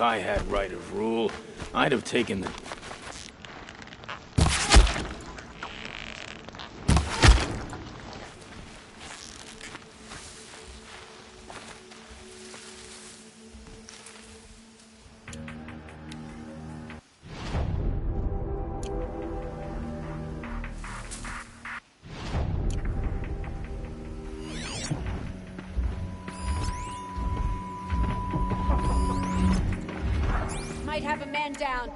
I had right of rule, I'd have taken the... Might have a man down.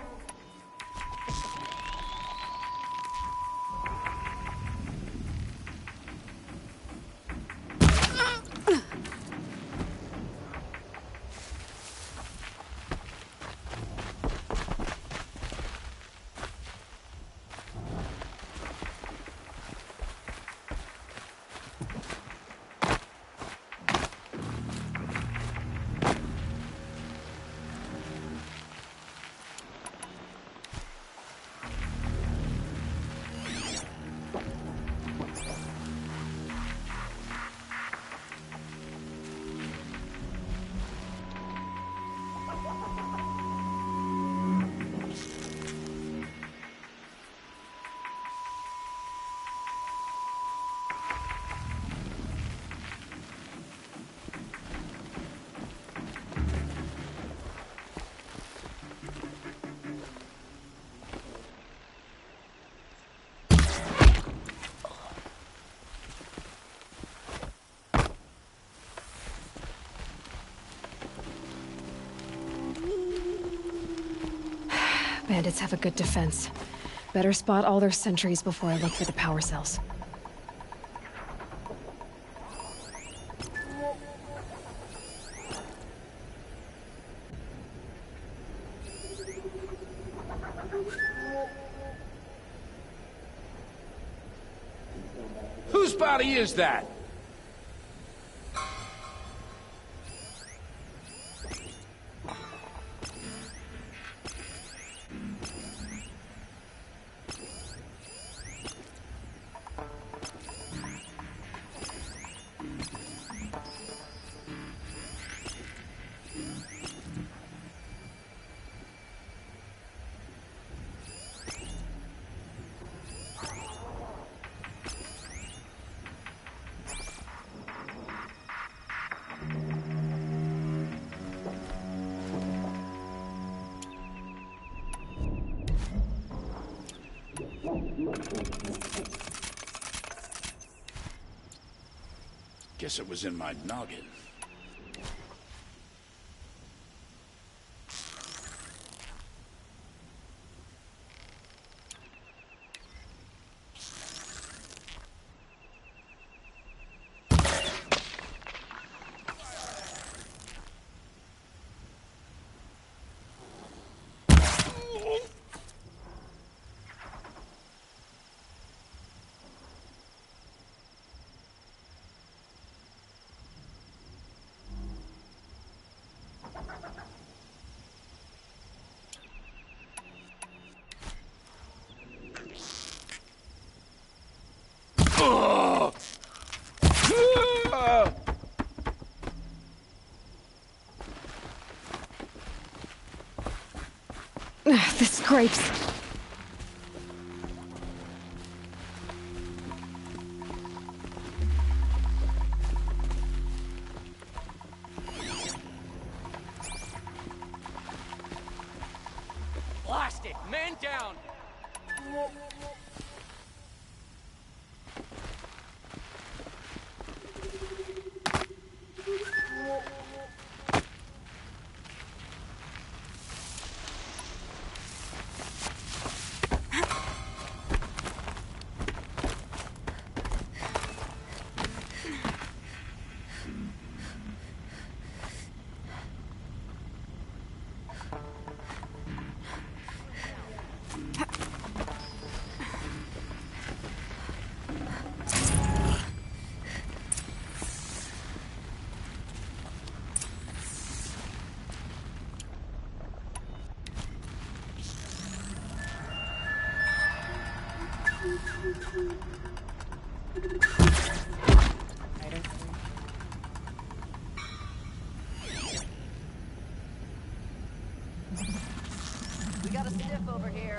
Bandits have a good defense. Better spot all their sentries before I look for the power cells. Whose body is that? Guess it was in my noggin. The scrapes. Blast it! Man down! We got a stiff over here.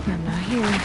I'm not here.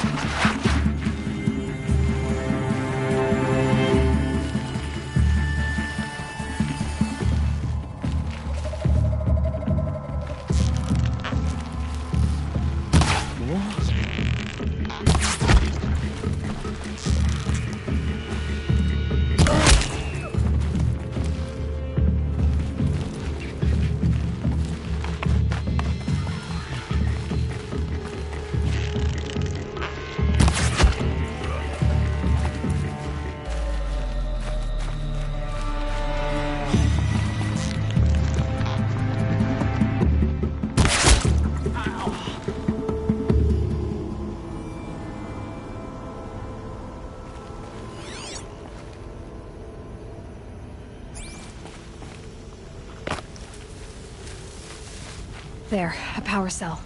There, a power cell.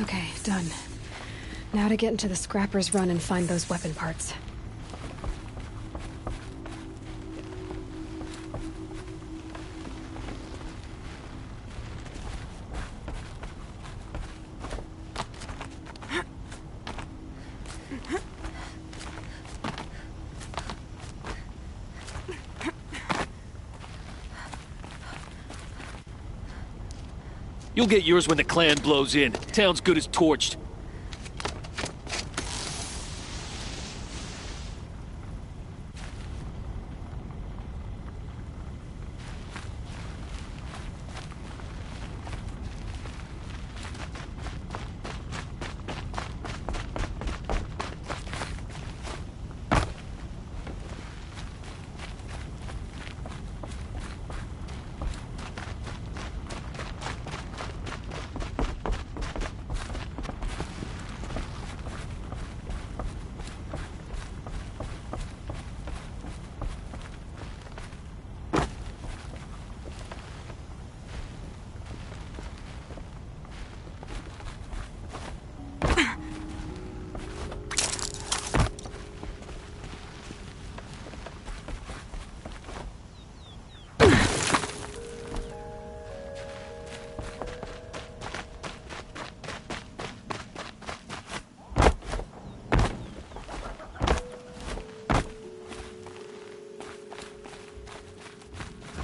Okay, done. Now to get into the Scrapper's Run and find those weapon parts. You'll get yours when the clan blows in. Town's good as torched.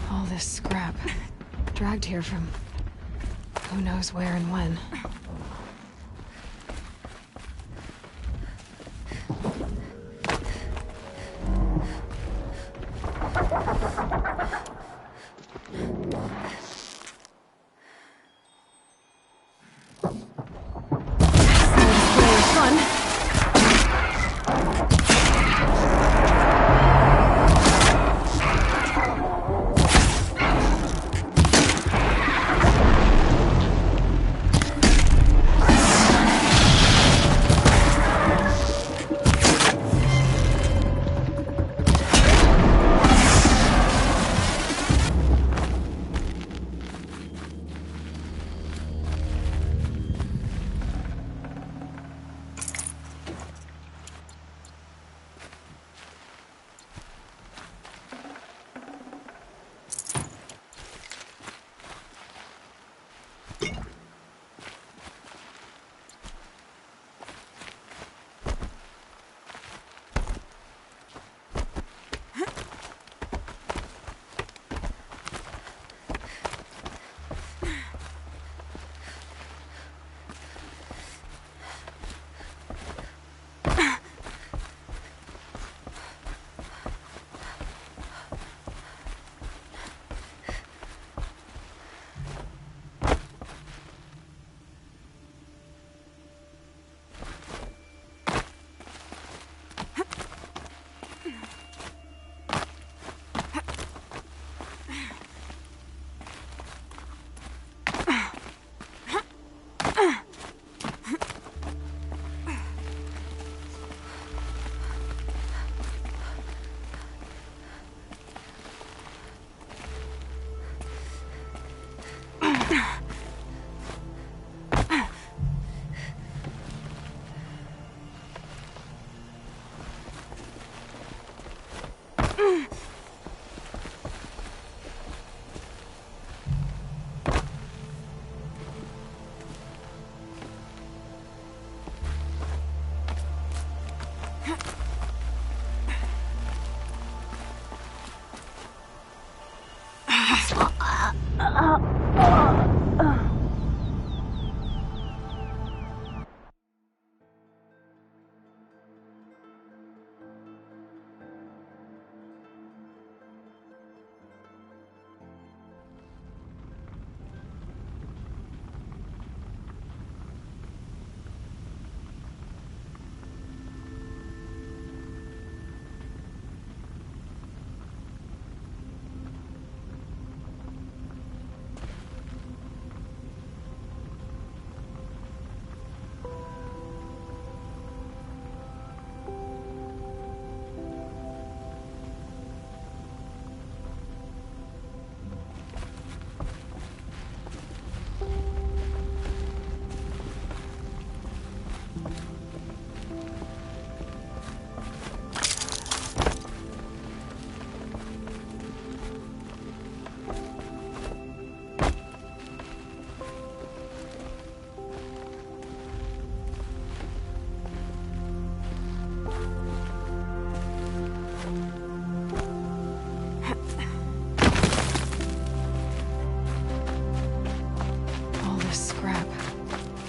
All this scrap. Dragged here from who knows where and when.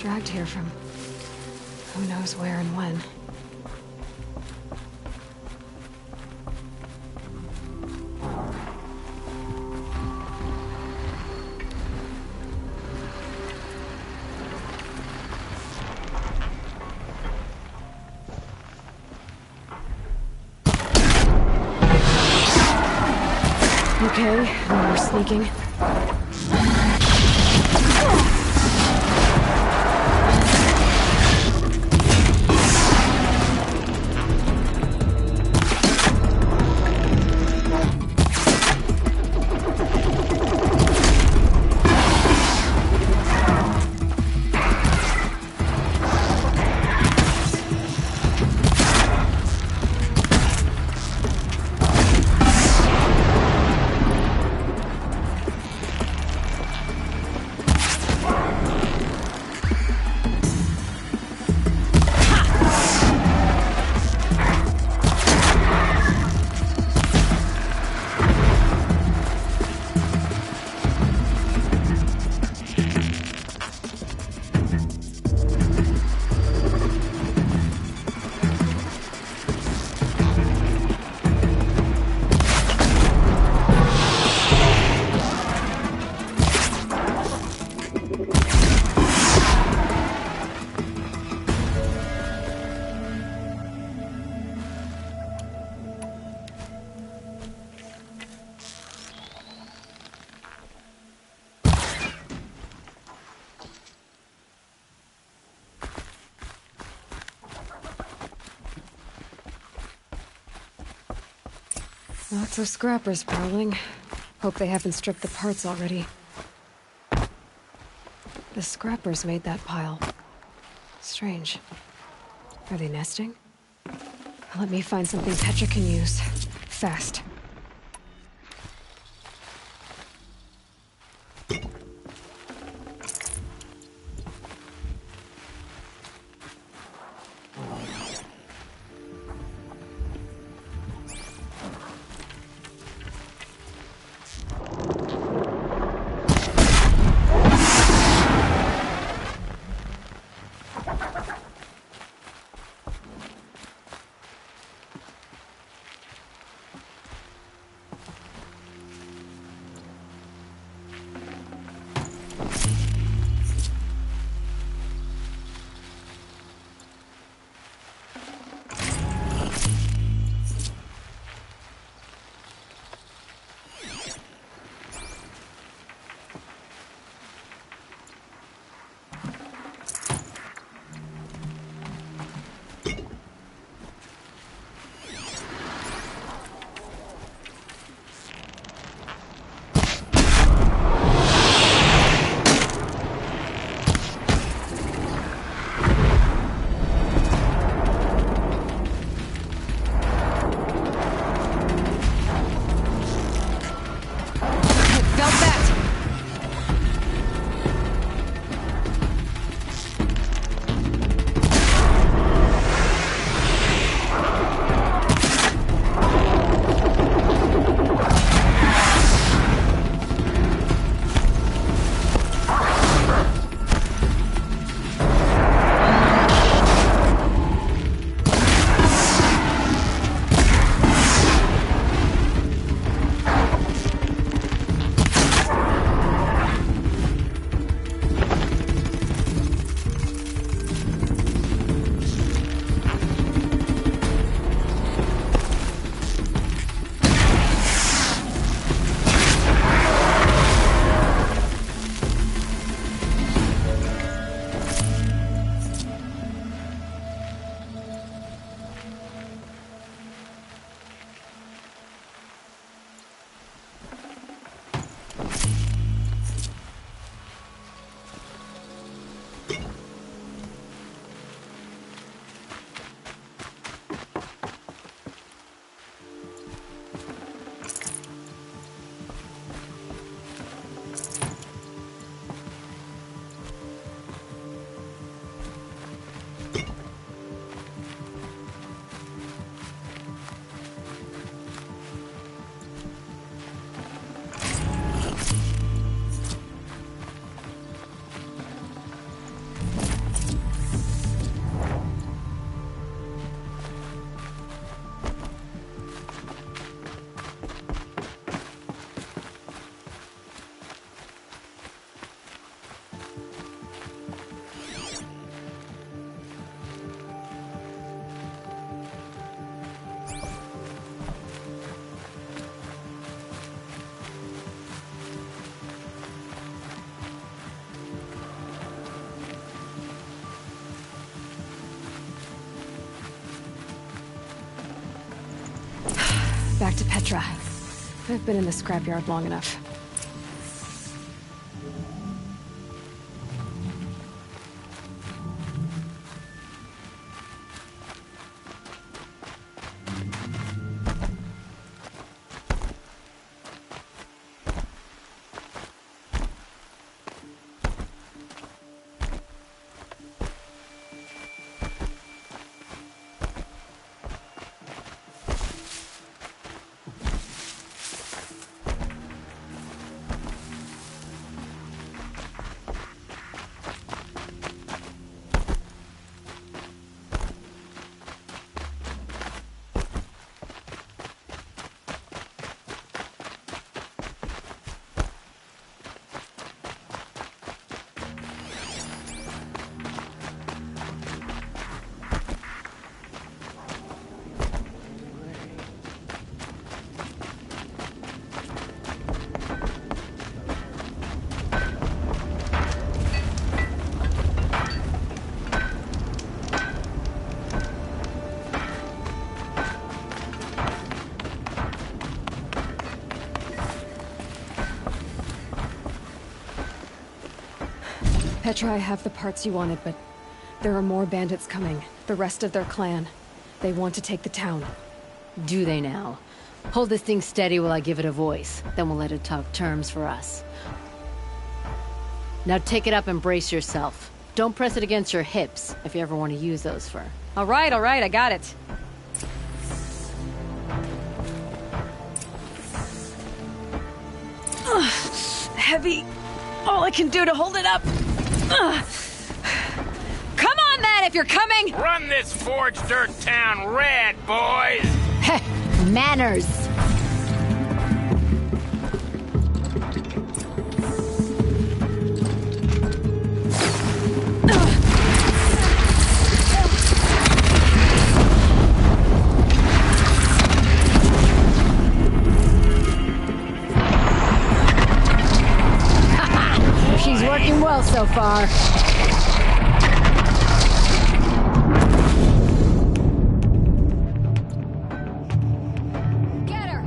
Dragged here from who knows where and when. Okay, no more sneaking. Lots of scrappers prowling. Hope they haven't stripped the parts already. The scrappers made that pile. Strange. Are they nesting? Let me find something Petra can use. Fast. back to Petra. I've been in the scrapyard long enough. Petra, I have the parts you wanted, but there are more bandits coming. The rest of their clan. They want to take the town. Do they now? Hold this thing steady while I give it a voice. Then we'll let it talk terms for us. Now take it up and brace yourself. Don't press it against your hips, if you ever want to use those for... All right, I got it. Heavy. All I can do to hold it up. Come on, then, if you're coming! Run this forged dirt town red, boys! Heh, manners! She's working well so far. Get her!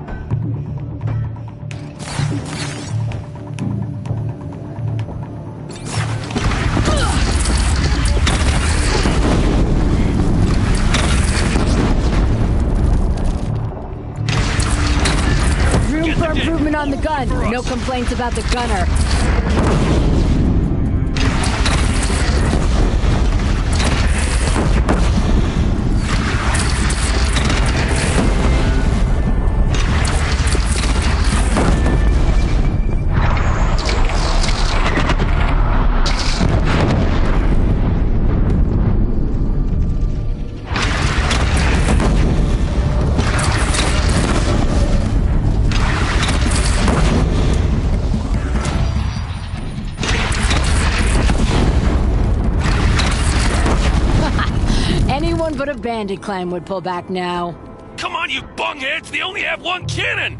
Room for improvement on the gun. No complaints about the gunner. Anyone but a bandit clan would pull back now. Come on, you bungheads! They only have one cannon!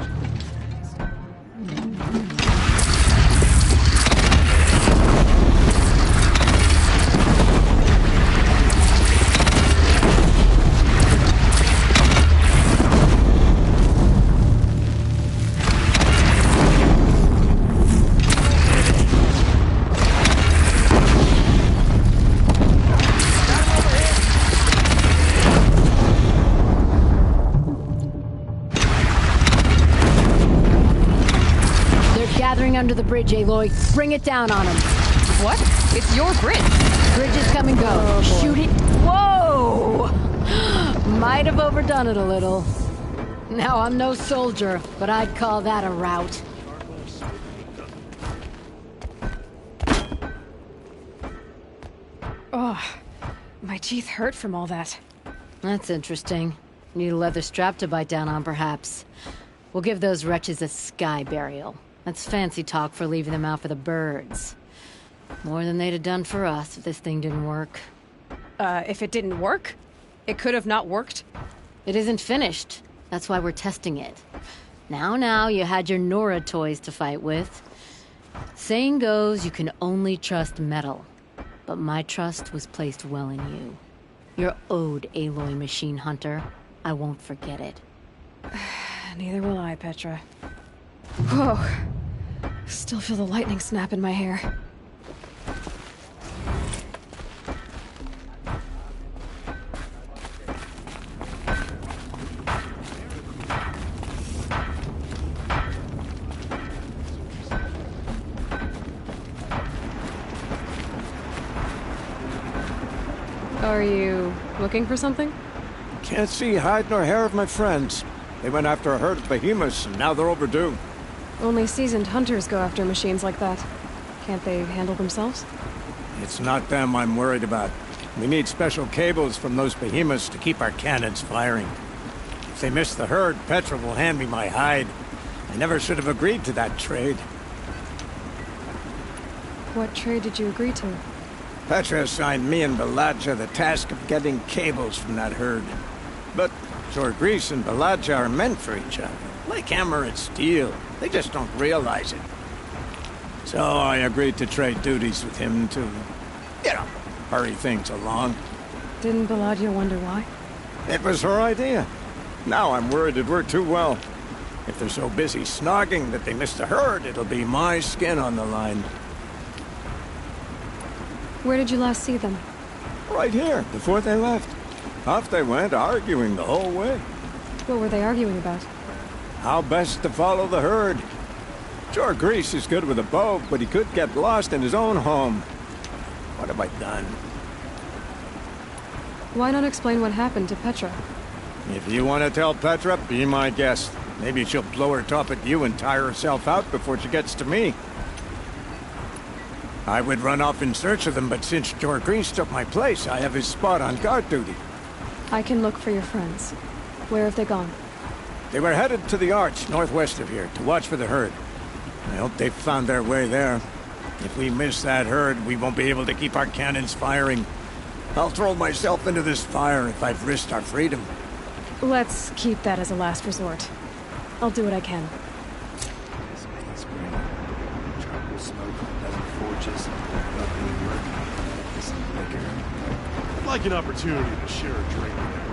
Gathering under the bridge, Aloy. Bring it down on them. What? It's your bridge. Bridges come and go. Shoot it. Whoa! Might have overdone it a little. Now, I'm no soldier, but I'd call that a rout. Oh, my teeth hurt from all that. That's interesting. Need a leather strap to bite down on, perhaps. We'll give those wretches a sky burial. That's fancy talk for leaving them out for the birds. More than they'd have done for us if this thing didn't work. If it didn't work? It could have not worked? It isn't finished. That's why we're testing it. Now, you had your Nora toys to fight with. Saying goes, you can only trust metal. But my trust was placed well in you. You're owed, Aloy Machine Hunter. I won't forget it. Neither will I, Petra. Whoa. Still feel the lightning snap in my hair. Are you looking for something? Can't see hide nor hair of my friends. They went after a herd of behemoths, and now they're overdue. Only seasoned hunters go after machines like that. Can't they handle themselves? It's not them I'm worried about. We need special cables from those behemoths to keep our cannons firing. If they miss the herd, Petra will hand me my hide. I never should have agreed to that trade. What trade did you agree to? Petra assigned me and Baladja the task of getting cables from that herd. But Jorgris and Baladja are meant for each other. Like hammer and steel. They just don't realize it. So I agreed to trade duties with him to, hurry things along. Didn't Baladja wonder why? It was her idea. Now I'm worried it worked too well. If they're so busy snogging that they miss the herd, it'll be my skin on the line. Where did you last see them? Right here, before they left. Off they went, arguing the whole way. What were they arguing about? How best to follow the herd. Jorgris is good with a bow, but he could get lost in his own home. What have I done? Why not explain what happened to Petra? If you want to tell Petra, be my guest. Maybe she'll blow her top at you and tire herself out before she gets to me. I would run off in search of them, but since Jorgris took my place, I have his spot on guard duty. I can look for your friends. Where have they gone? They were headed to the Arch, northwest of here, to watch for the herd. I hope they've found their way there. If we miss that herd, we won't be able to keep our cannons firing. I'll throw myself into this fire if I've risked our freedom. Let's keep that as a last resort. I'll do what I can. Tropical smoke, dozen forges, nothing working. This liquor. I'd like an opportunity to share a drink with everyone.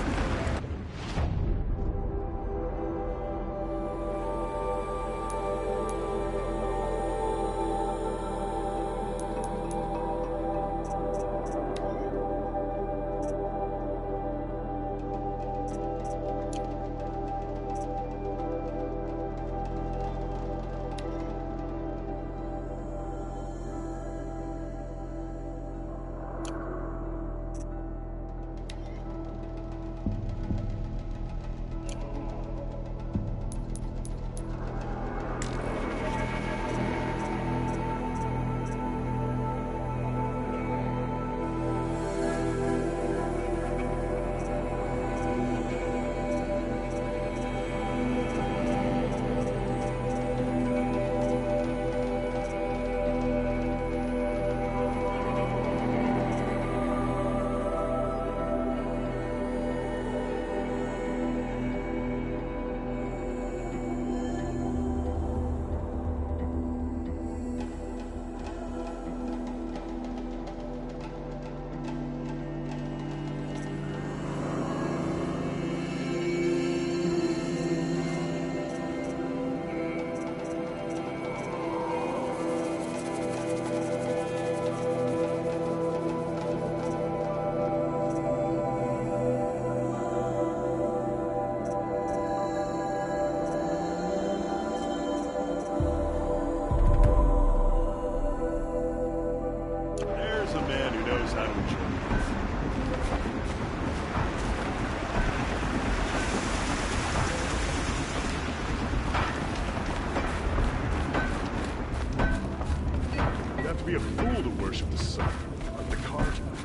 Be a fool to worship the sun, like the cars might.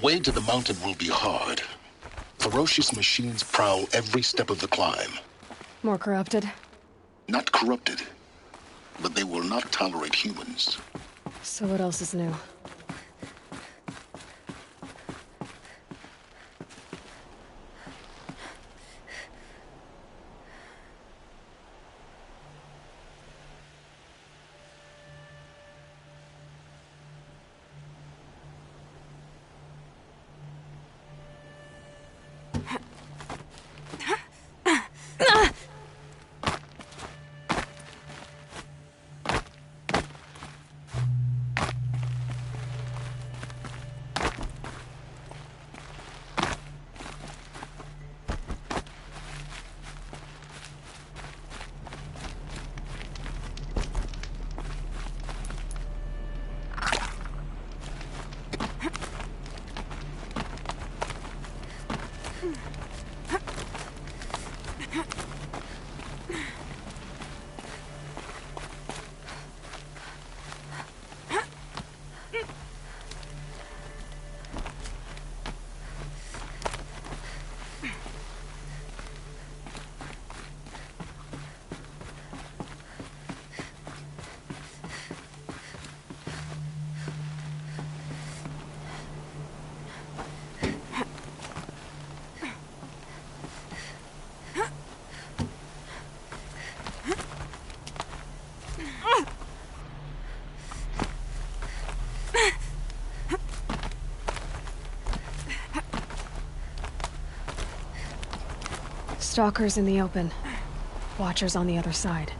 way to the mountain will be hard. Ferocious machines prowl every step of the climb. More corrupted? Not corrupted, but they will not tolerate humans. So what else is new? Stalkers in the open. Watchers on the other side.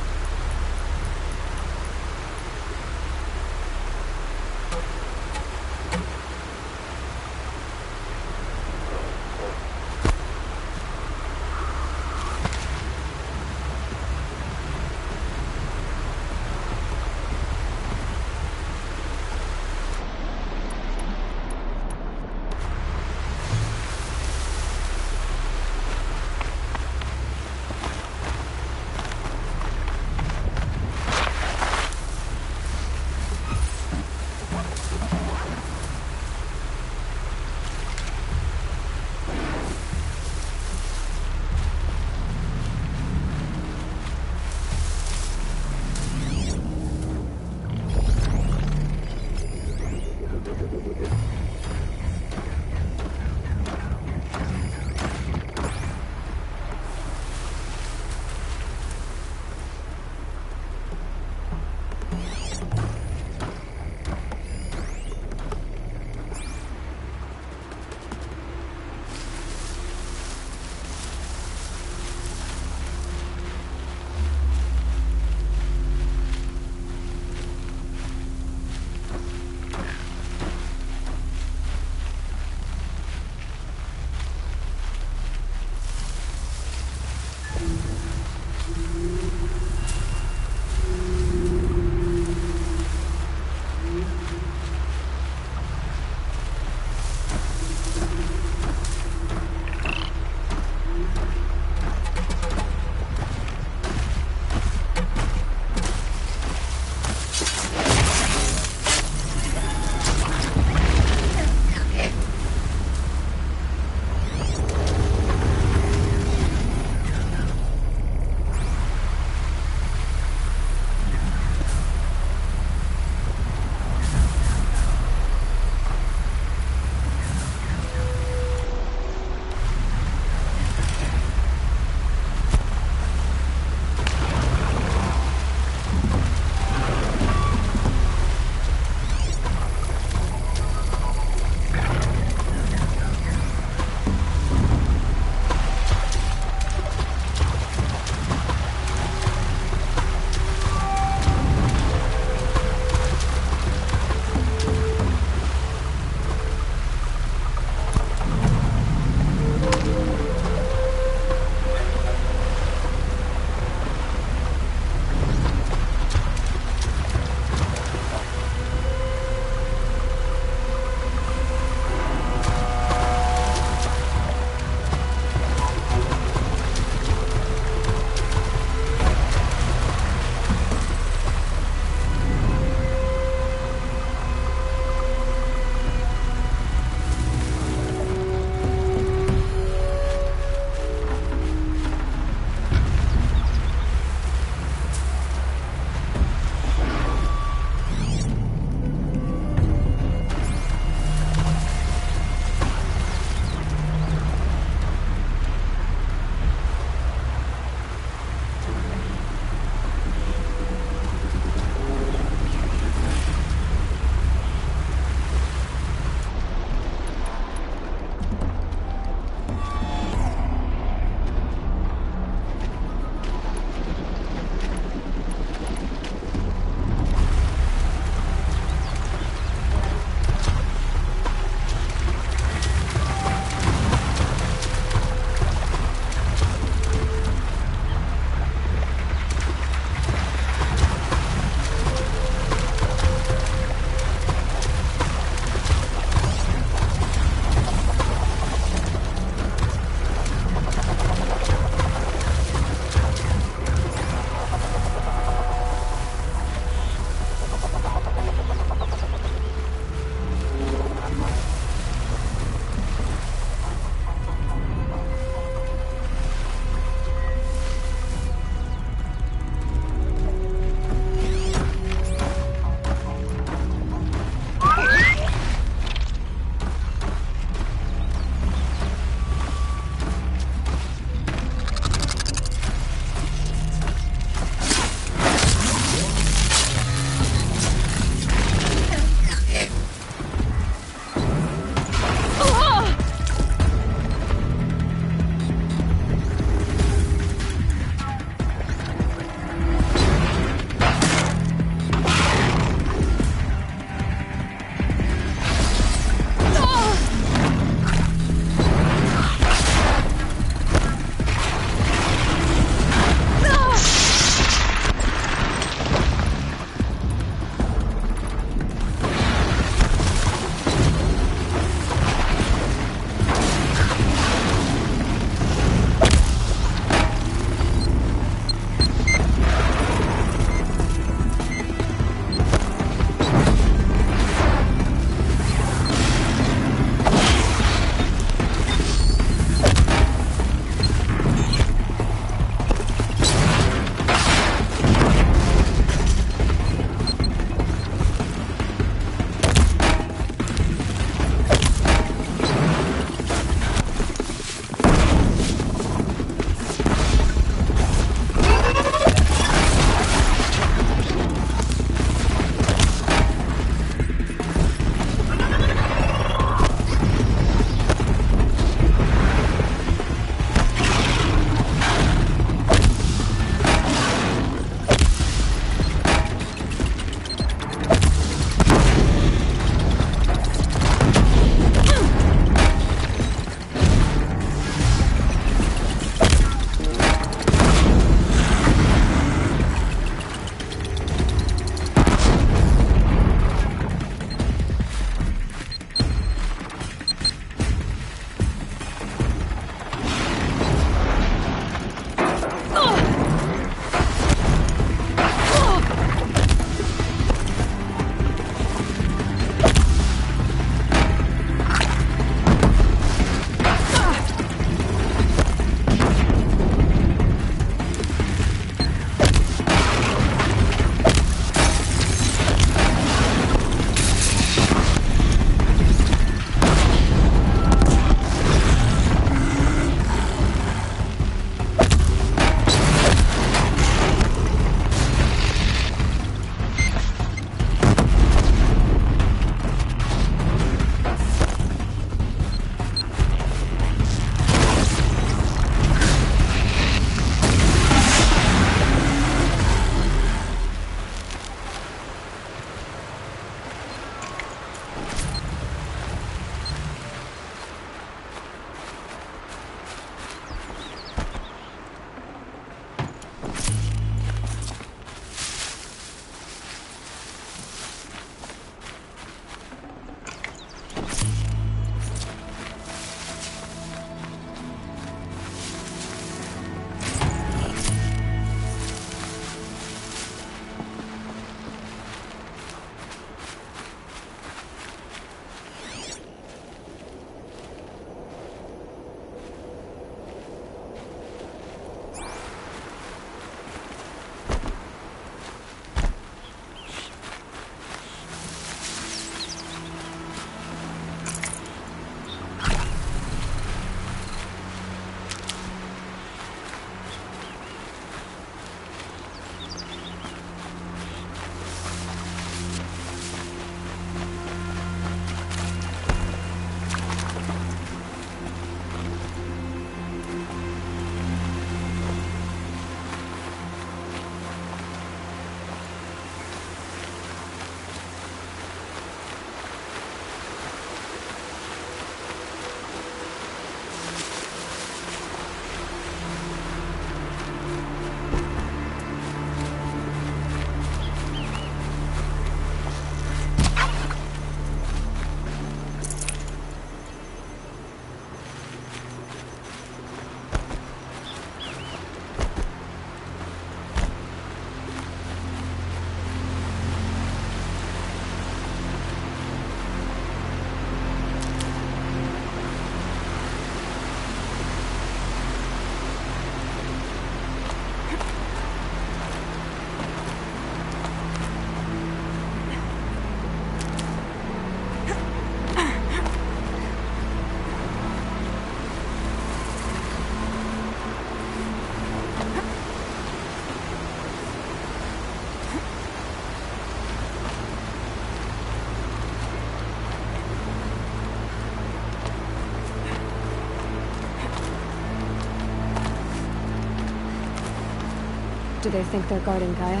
Do they think they're guarding Gaia?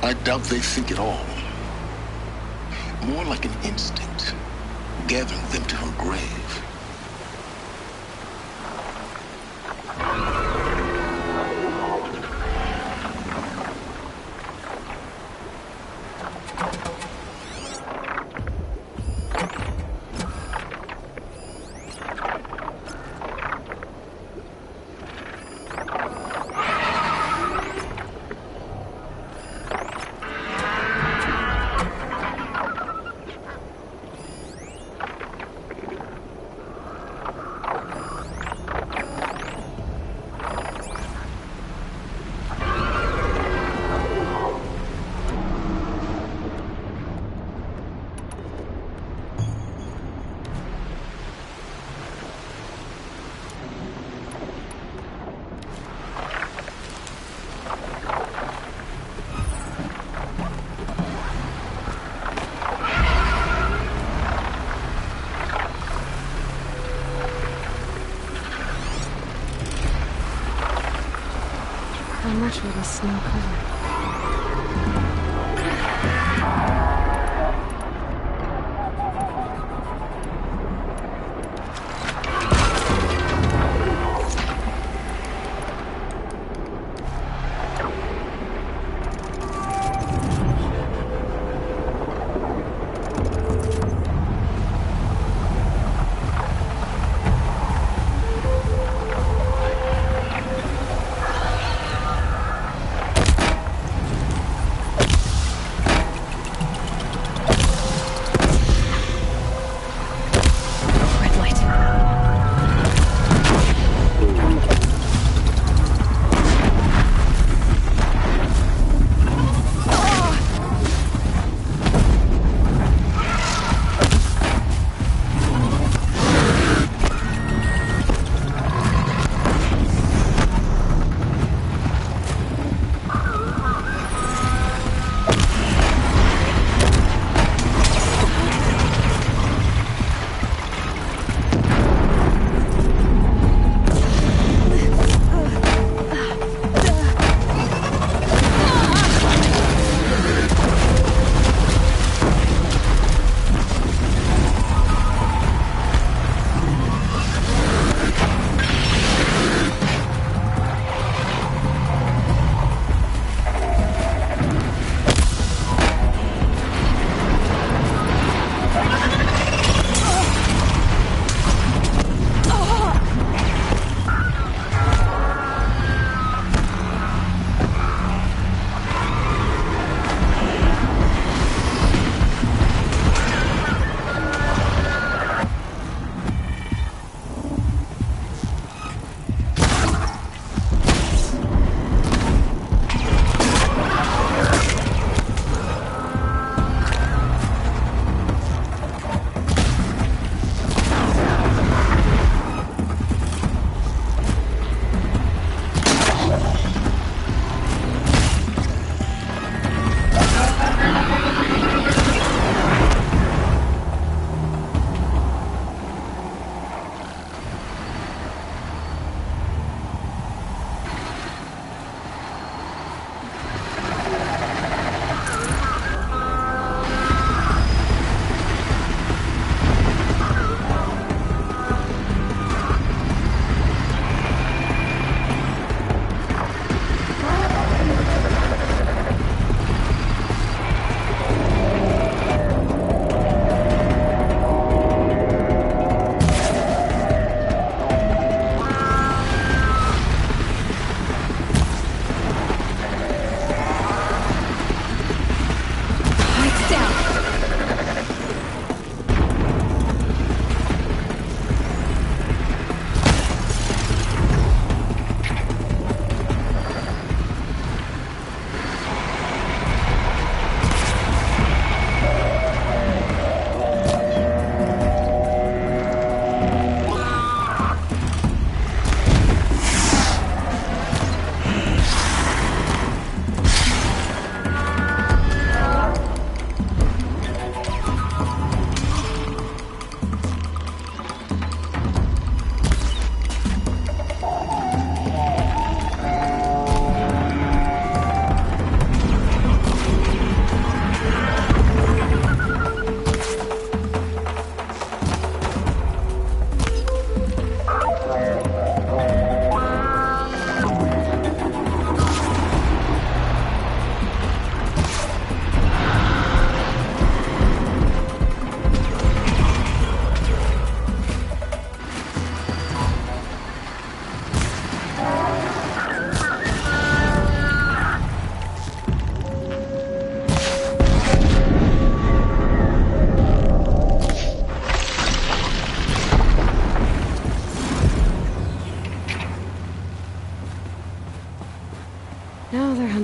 I doubt they think at all. More like an instinct, gathering them to her grave. How much will the snow cover?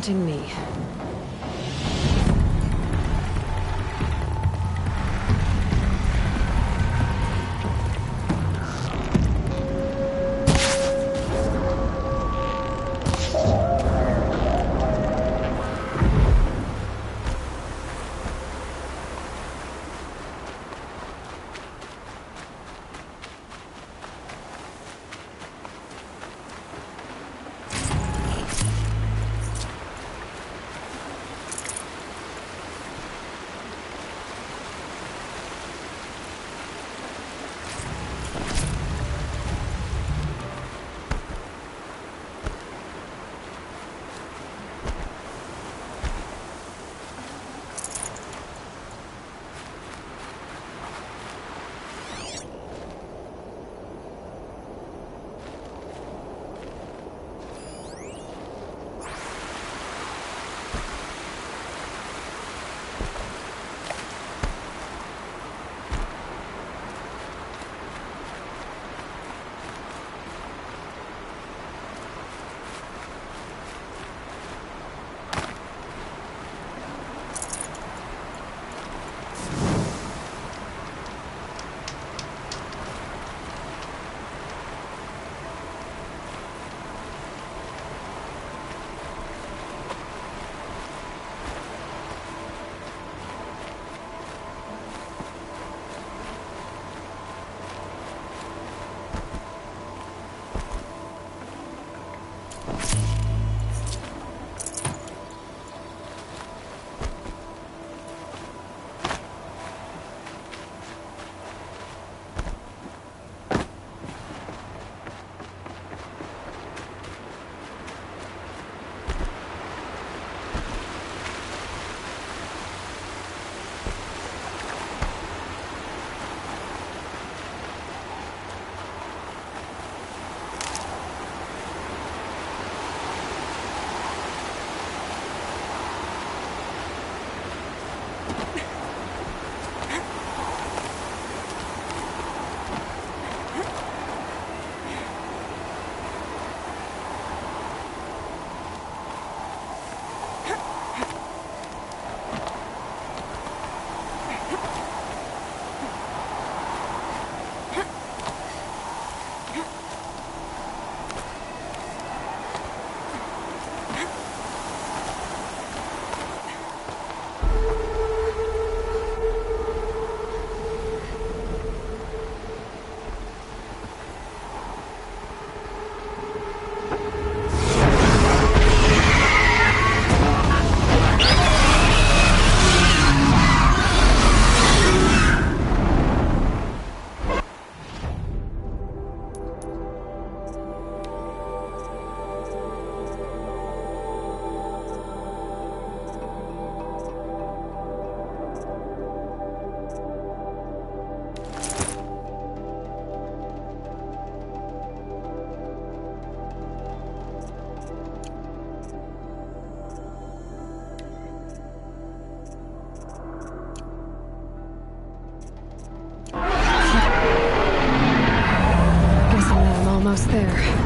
hunting me. Almost there.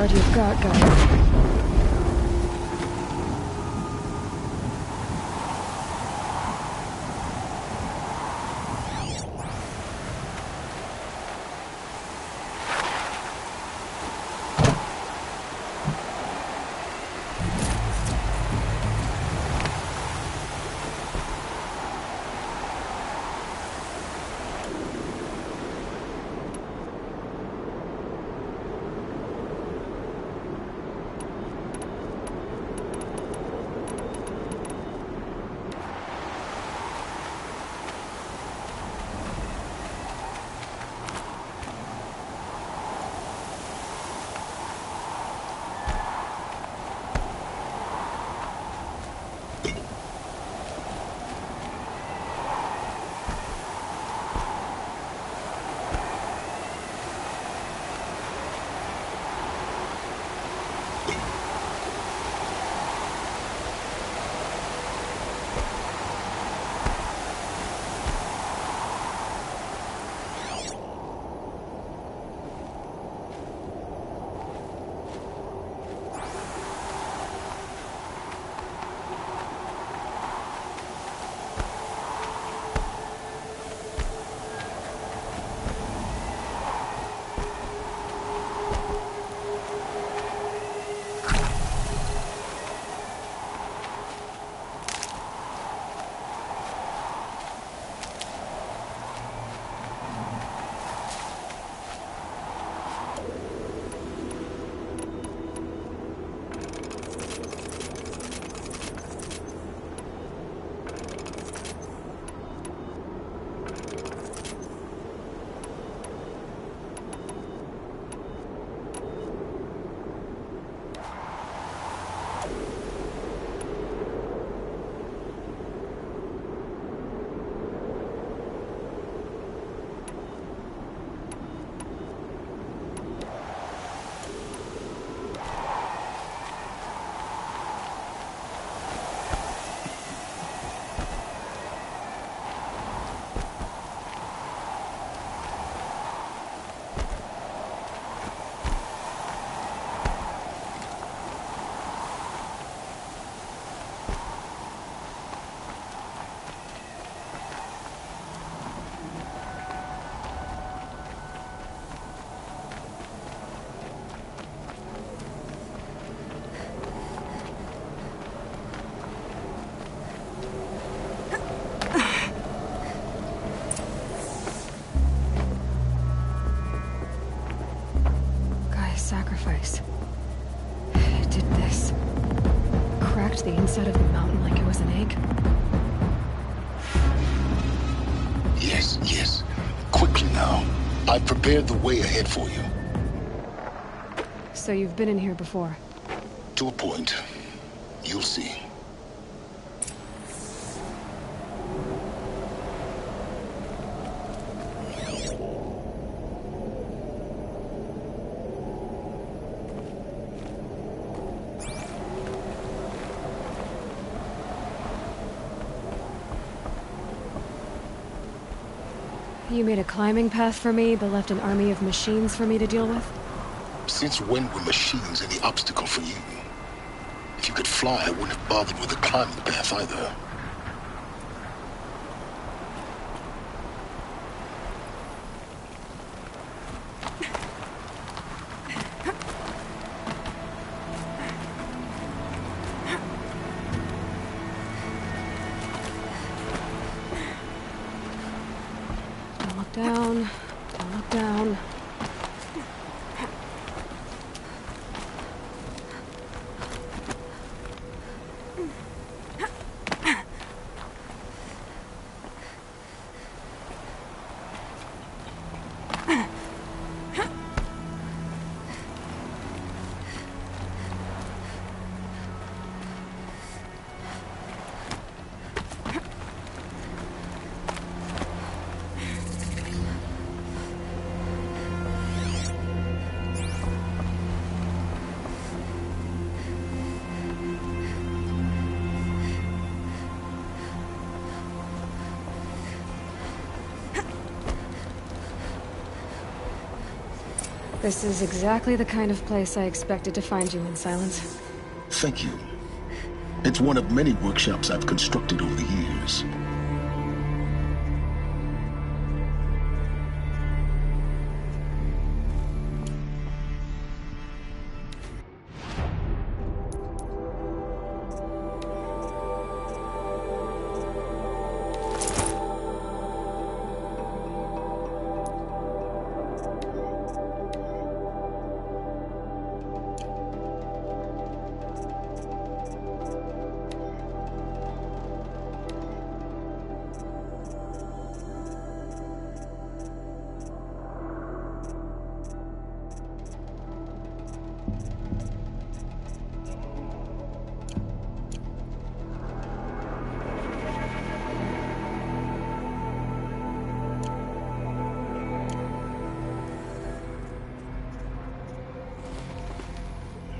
guard you've got, guys. Sacrifice. It did this. Cracked the inside of the mountain like it was an egg. Yes, yes. Quickly now. I've prepared the way ahead for you. So you've been in here before? To a point. You'll see. You made a climbing path for me, but left an army of machines for me to deal with? Since when were machines any obstacle for you? If you could fly, I wouldn't have bothered with a climbing path either. Don't look down. Don't look down. This is exactly the kind of place I expected to find you in, Silence. Thank you. It's one of many workshops I've constructed over the years.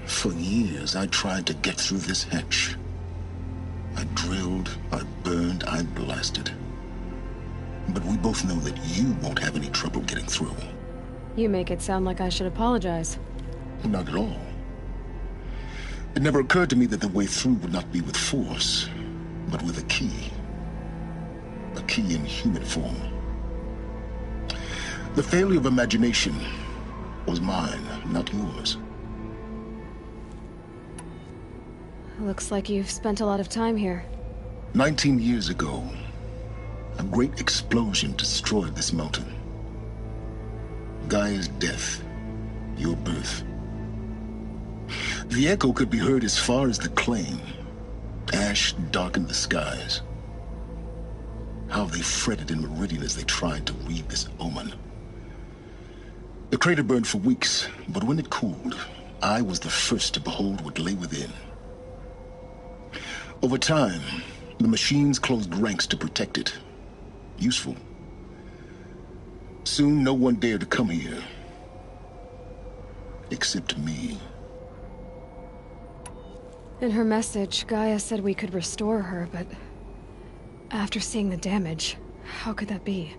For years, I tried to get through this hatch. I drilled, I burned, I blasted. But we both know that you won't have any trouble getting through. You make it sound like I should apologize. Not at all. It never occurred to me that the way through would not be with force, but with a key. A key in human form. The failure of imagination was mine, not yours. Looks like you've spent a lot of time here. 19 years ago, a great explosion destroyed this mountain. Gaia's death, your birth. The echo could be heard as far as the claim. Ash darkened the skies. How they fretted in Meridian as they tried to read this omen. The crater burned for weeks, but when it cooled, I was the first to behold what lay within. Over time, the machines closed ranks to protect it. Useful. Soon, no one dared to come here. Except me. In her message, Gaia said we could restore her, but... after seeing the damage, how could that be?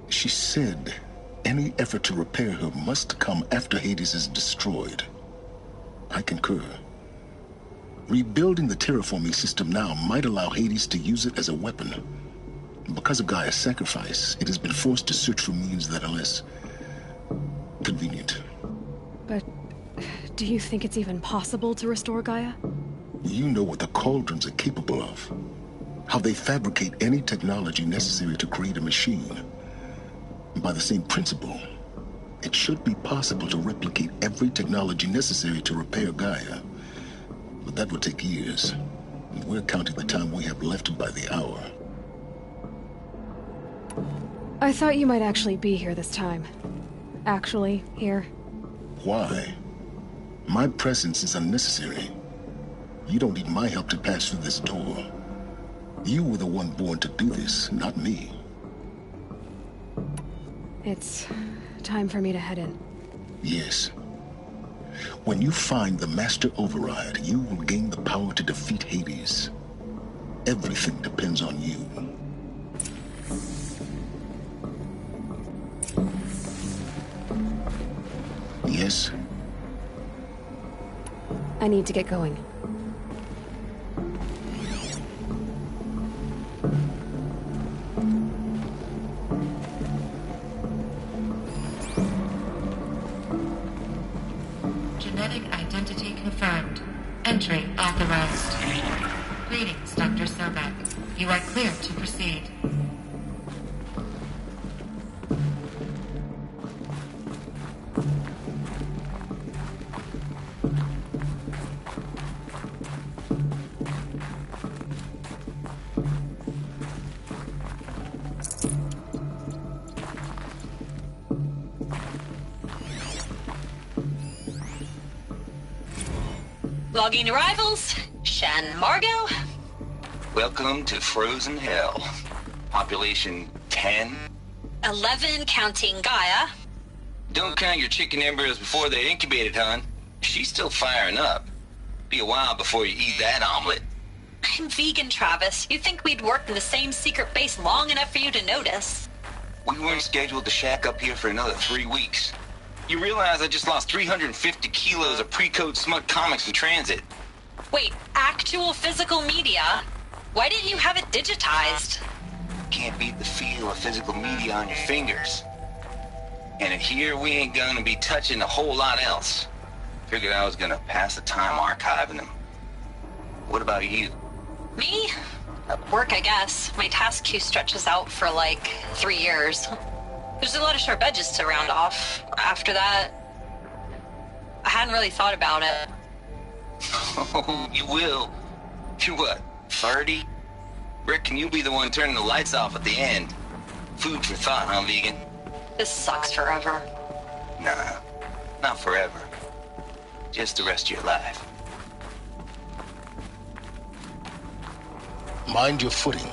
She said any effort to repair her must come after Hades is destroyed. I concur. Rebuilding the terraforming system now might allow Hades to use it as a weapon. Because of Gaia's sacrifice, it has been forced to search for means that are less convenient. But do you think it's even possible to restore Gaia? You know what the Cauldrons are capable of. How they fabricate any technology necessary to create a machine. By the same principle, it should be possible to replicate every technology necessary to repair Gaia. But that would take years. And we're counting the time we have left by the hour. I thought you might actually be here this time. Actually, here. Why? My presence is unnecessary. You don't need my help to pass through this door. You were the one born to do this, not me. It's time for me to head in. Yes. When you find the Master Override, you will gain the power to defeat Hades. Everything depends on you. Yes? I need to get going. Genetic identity confirmed. Entry authorized. Greetings, Dr. Sobek. You are clear to proceed. Logging arrivals. Shan Margot. Welcome to Frozen Hell. Population 10. 11 counting Gaia. Don't count your chicken embryos before they're incubated, hon. She's still firing up. Be a while before you eat that omelet. I'm vegan, Travis. You'd think we'd worked in the same secret base long enough for you to notice. We weren't scheduled to shack up here for another 3 weeks. You realize I just lost 350 kilos of pre-code smug comics in transit. Wait, actual physical media? Why didn't you have it digitized? Can't beat the feel of physical media on your fingers. And in here, we ain't gonna be touching a whole lot else. Figured I was gonna pass the time archiving them. What about you? Me? Work, I guess. My task queue stretches out for like 3 years. There's a lot of sharp edges to round off. After that, I hadn't really thought about it. Oh, you will. You're what, 30? Reckon you'll be the one turning the lights off at the end. Food for thought, huh, vegan? This sucks forever. Nah, not forever. Just the rest of your life. Mind your footing.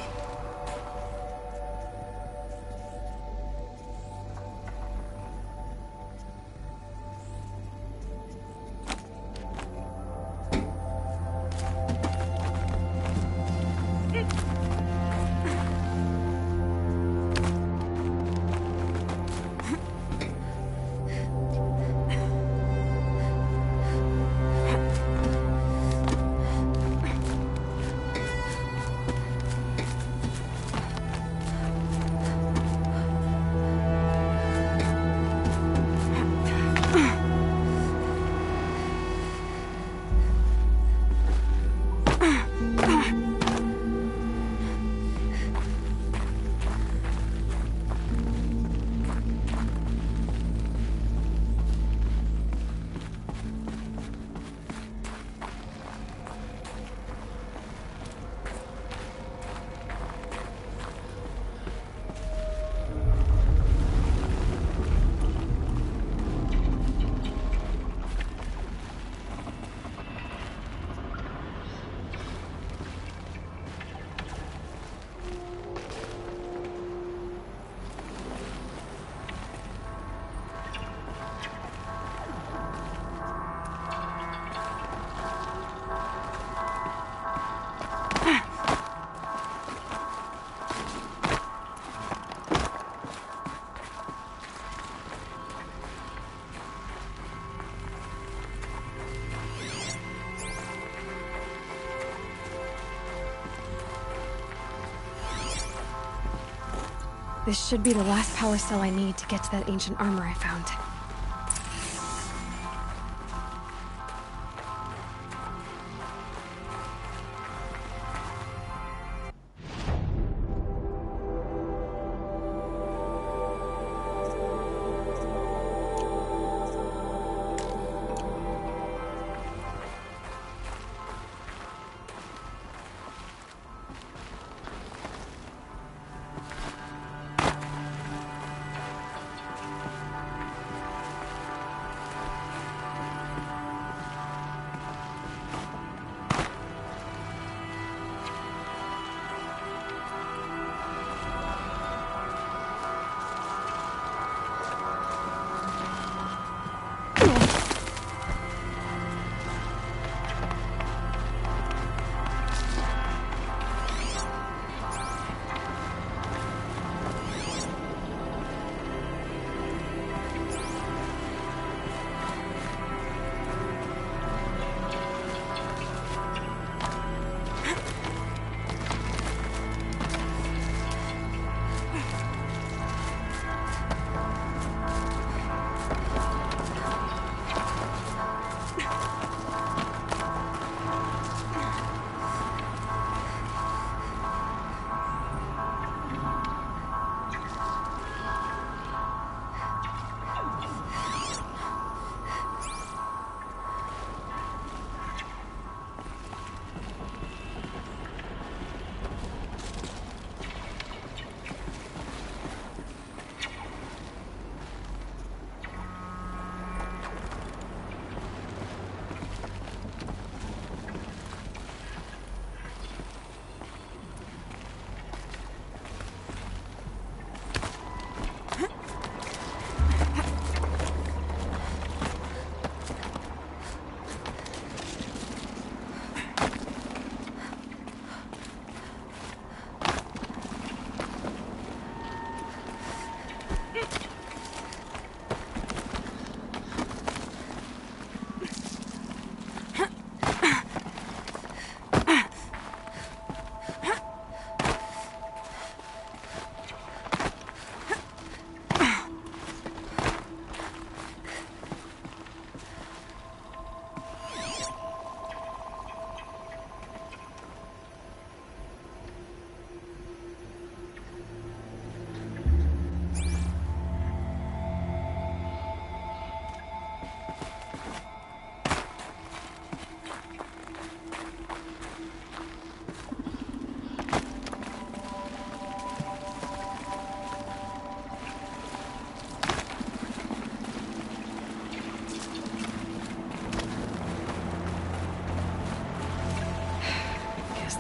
This should be the last power cell I need to get to that ancient armor I found.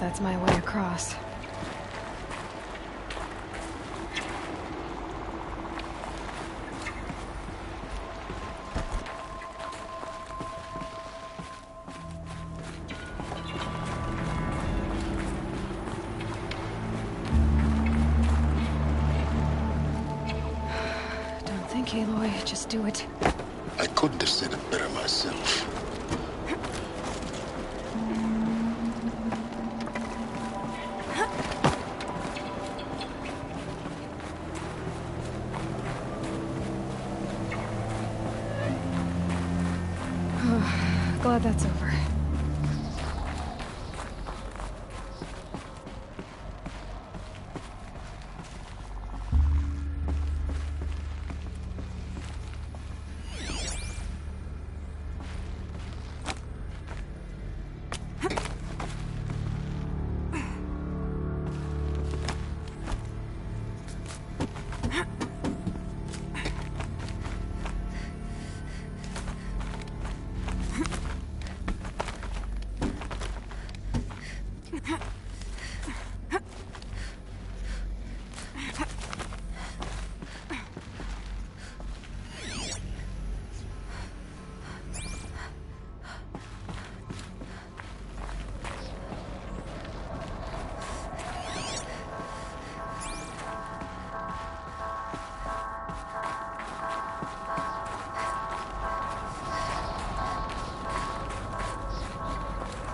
that's my way across. Don't think, Aloy. Just do it. I couldn't have said it better myself. Glad that's over.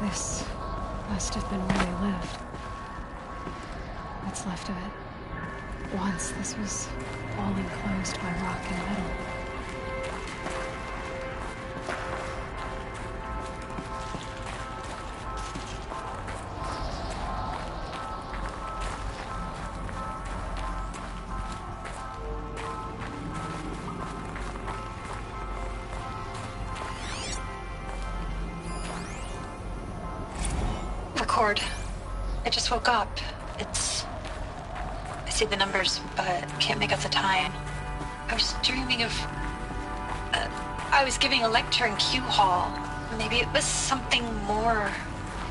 This must have been where they lived. What's left of it. Once this was all enclosed by rock and metal. Record. I just woke up. I see the numbers, but can't make out the time. I was dreaming of... I was giving a lecture in Q Hall. Maybe it was something more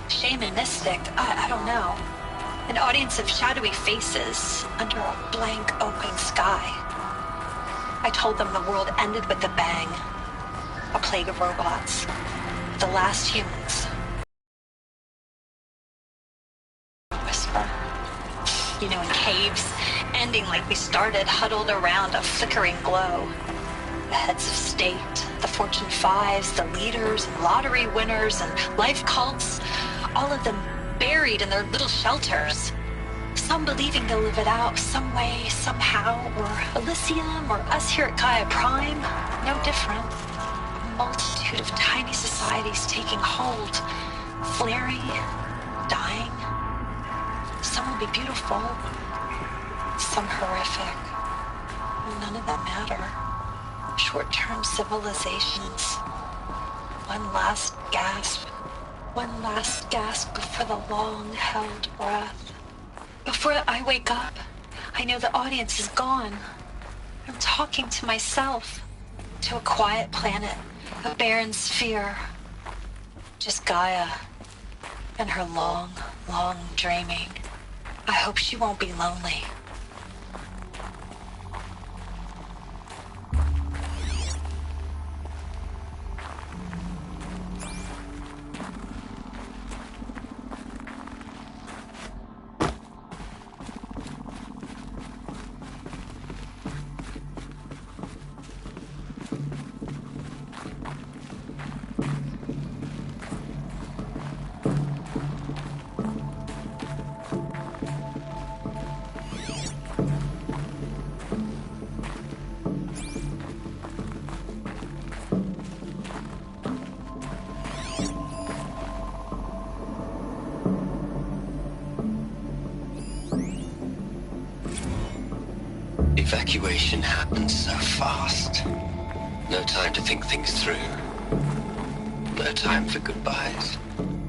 shamanistic. I don't know. An audience of shadowy faces under a blank open sky. I told them the world ended with a bang. A plague of robots. The last humans. You know, in caves, ending like we started, huddled around a flickering glow. The heads of state, the Fortune 5s, the leaders, and lottery winners, and life cults, all of them buried in their little shelters. Some believing they'll live it out some way, somehow, or Elysium, or us here at Gaia Prime, no different. A multitude of tiny societies taking hold, flaring, dying. Some will be beautiful, some horrific. None of them matter. Short-term civilizations. One last gasp. One last gasp before the long-held breath. Before I wake up, I know the audience is gone. I'm talking to myself. To a quiet planet, a barren sphere. Just Gaia and her long, long dreaming. I hope she won't be lonely. Evacuation happened so fast. No time to think things through. No time for goodbyes.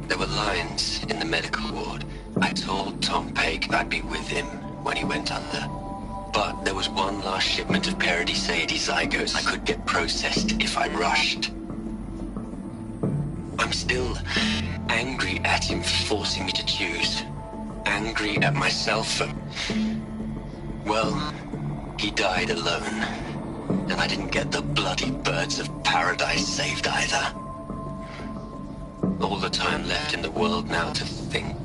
There were lines in the medical ward. I told Tom Pake I'd be with him when he went under. But there was one last shipment of Paradis-Saidi zygotes I could get processed if I rushed. I'm still Angry at him for forcing me to choose. Angry at myself for... Well, he died alone. And I didn't get the bloody birds of paradise saved either. All the time left in the world now to think.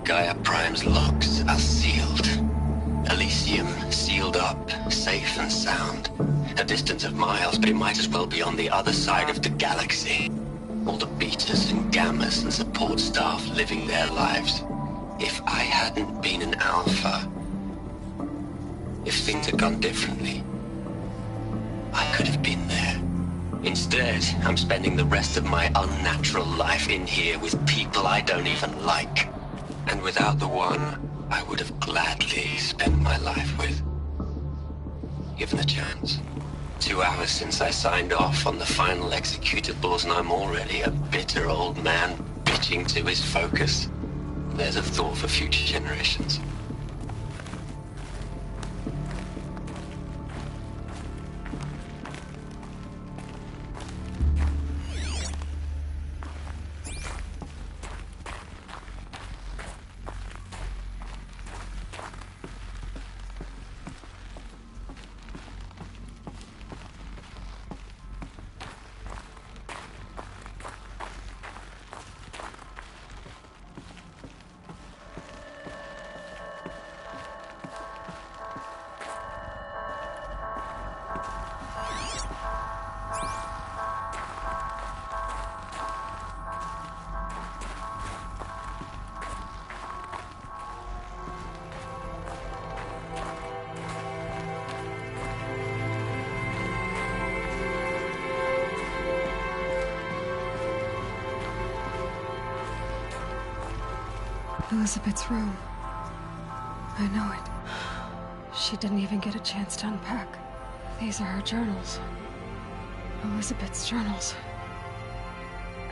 Gaia Prime's locks are sealed. Elysium sealed up, safe and sound. A distance of miles, but it might as well be on the other side of the galaxy. All the betas and gammas and support staff living their lives. If I hadn't been an alpha, if things had gone differently, I could have been there. Instead, I'm spending the rest of my unnatural life in here with people I don't even like. And without the one I would have gladly spent my life with. Given a chance. 2 hours since I signed off on the final executables, and I'm already a bitter old man bitching to his focus. There's a thought for future generations. Elizabeth's room. I know it. She didn't even get a chance to unpack. These are her journals. Elizabeth's journals.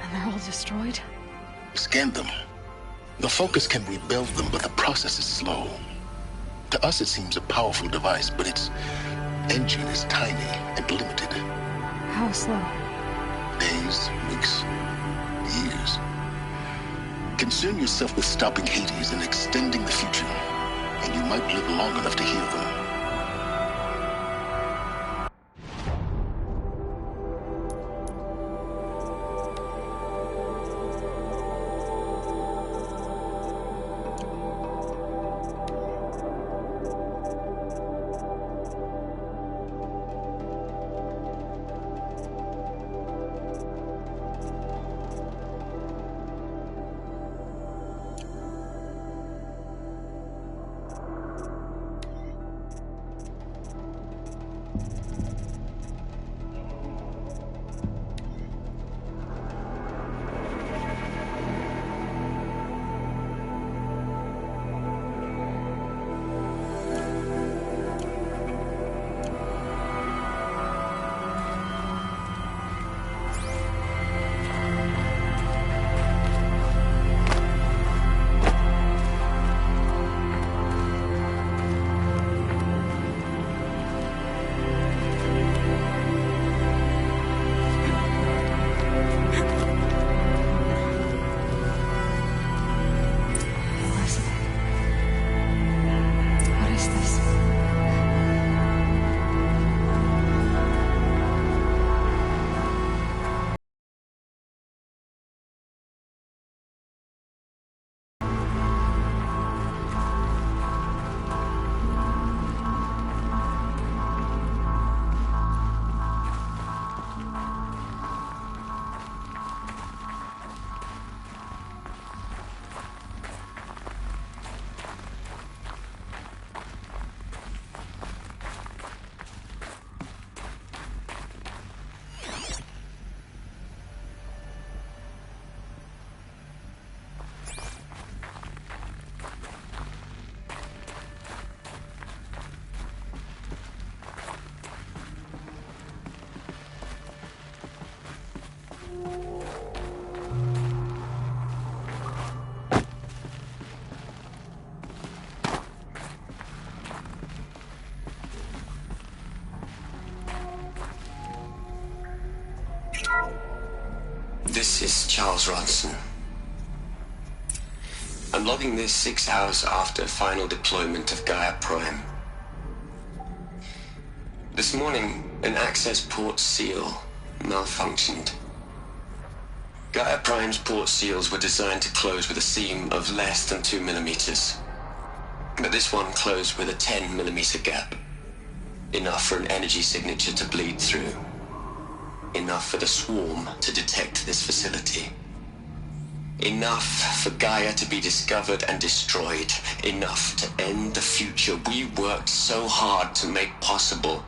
And they're all destroyed? Scan them. The Focus can rebuild them, but the process is slow. To us it seems a powerful device, but its engine is tiny and limited. How slow? Days, weeks, years. Concern yourself with stopping Hades and extending the future, and you might live long enough to hear them. This is Charles Ronson. I'm logging this 6 hours after final deployment of Gaia Prime. This morning, an access port seal malfunctioned. Gaia Prime's port seals were designed to close with a seam of less than 2 millimeters. But this one closed with a 10 millimeter gap. Enough for an energy signature to bleed through. Enough for the swarm to detect this facility. Enough for Gaia to be discovered and destroyed. Enough to end the future we worked so hard to make possible.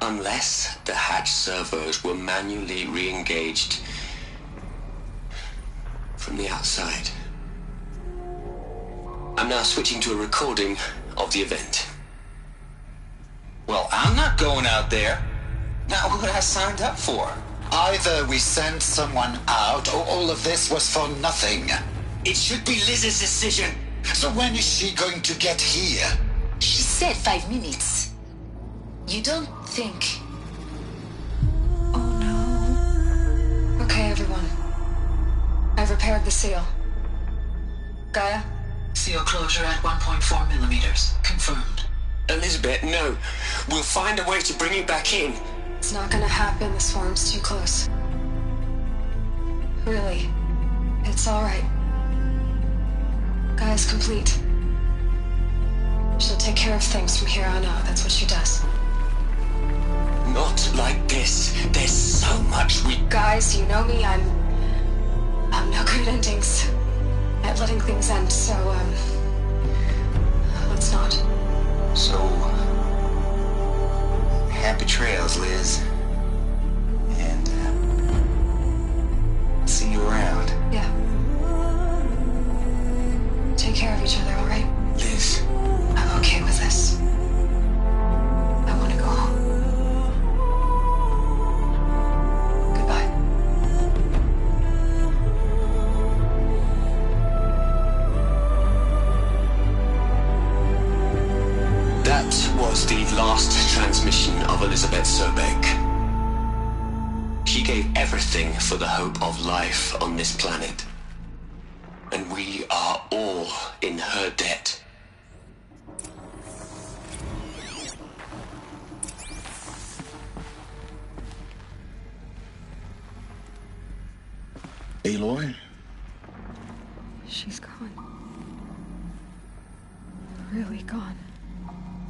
Unless the hatch servos were manually re-engaged from the outside. I'm now switching to a recording of the event. Well, I'm not going out there. Not what I signed up for. Either we sent someone out, or all of this was for nothing. It should be Liz's decision. So when is she going to get here? She said 5 minutes. You don't think... Oh no. Okay, everyone. I've repaired the seal. Gaia? Seal closure at 1.4 millimeters. Confirmed. Elizabeth, no. We'll find a way to bring you back in. It's not gonna happen. The swarm's too close. Really. It's alright. Gaia's complete. She'll take care of things from here on out. That's what she does. Not like this. There's so much we... Guys, you know me. I'm no good at endings. At letting things end, so, let's not. So... happy trails, Liz. And, see you around. Yeah. Take care of each other, alright? Liz. I'm okay with this. I want to go home. Goodbye. That was the last transmission of Elizabeth Sobeck. She gave everything for the hope of life on this planet. And we are all in her debt. Aloy? She's gone. Really gone.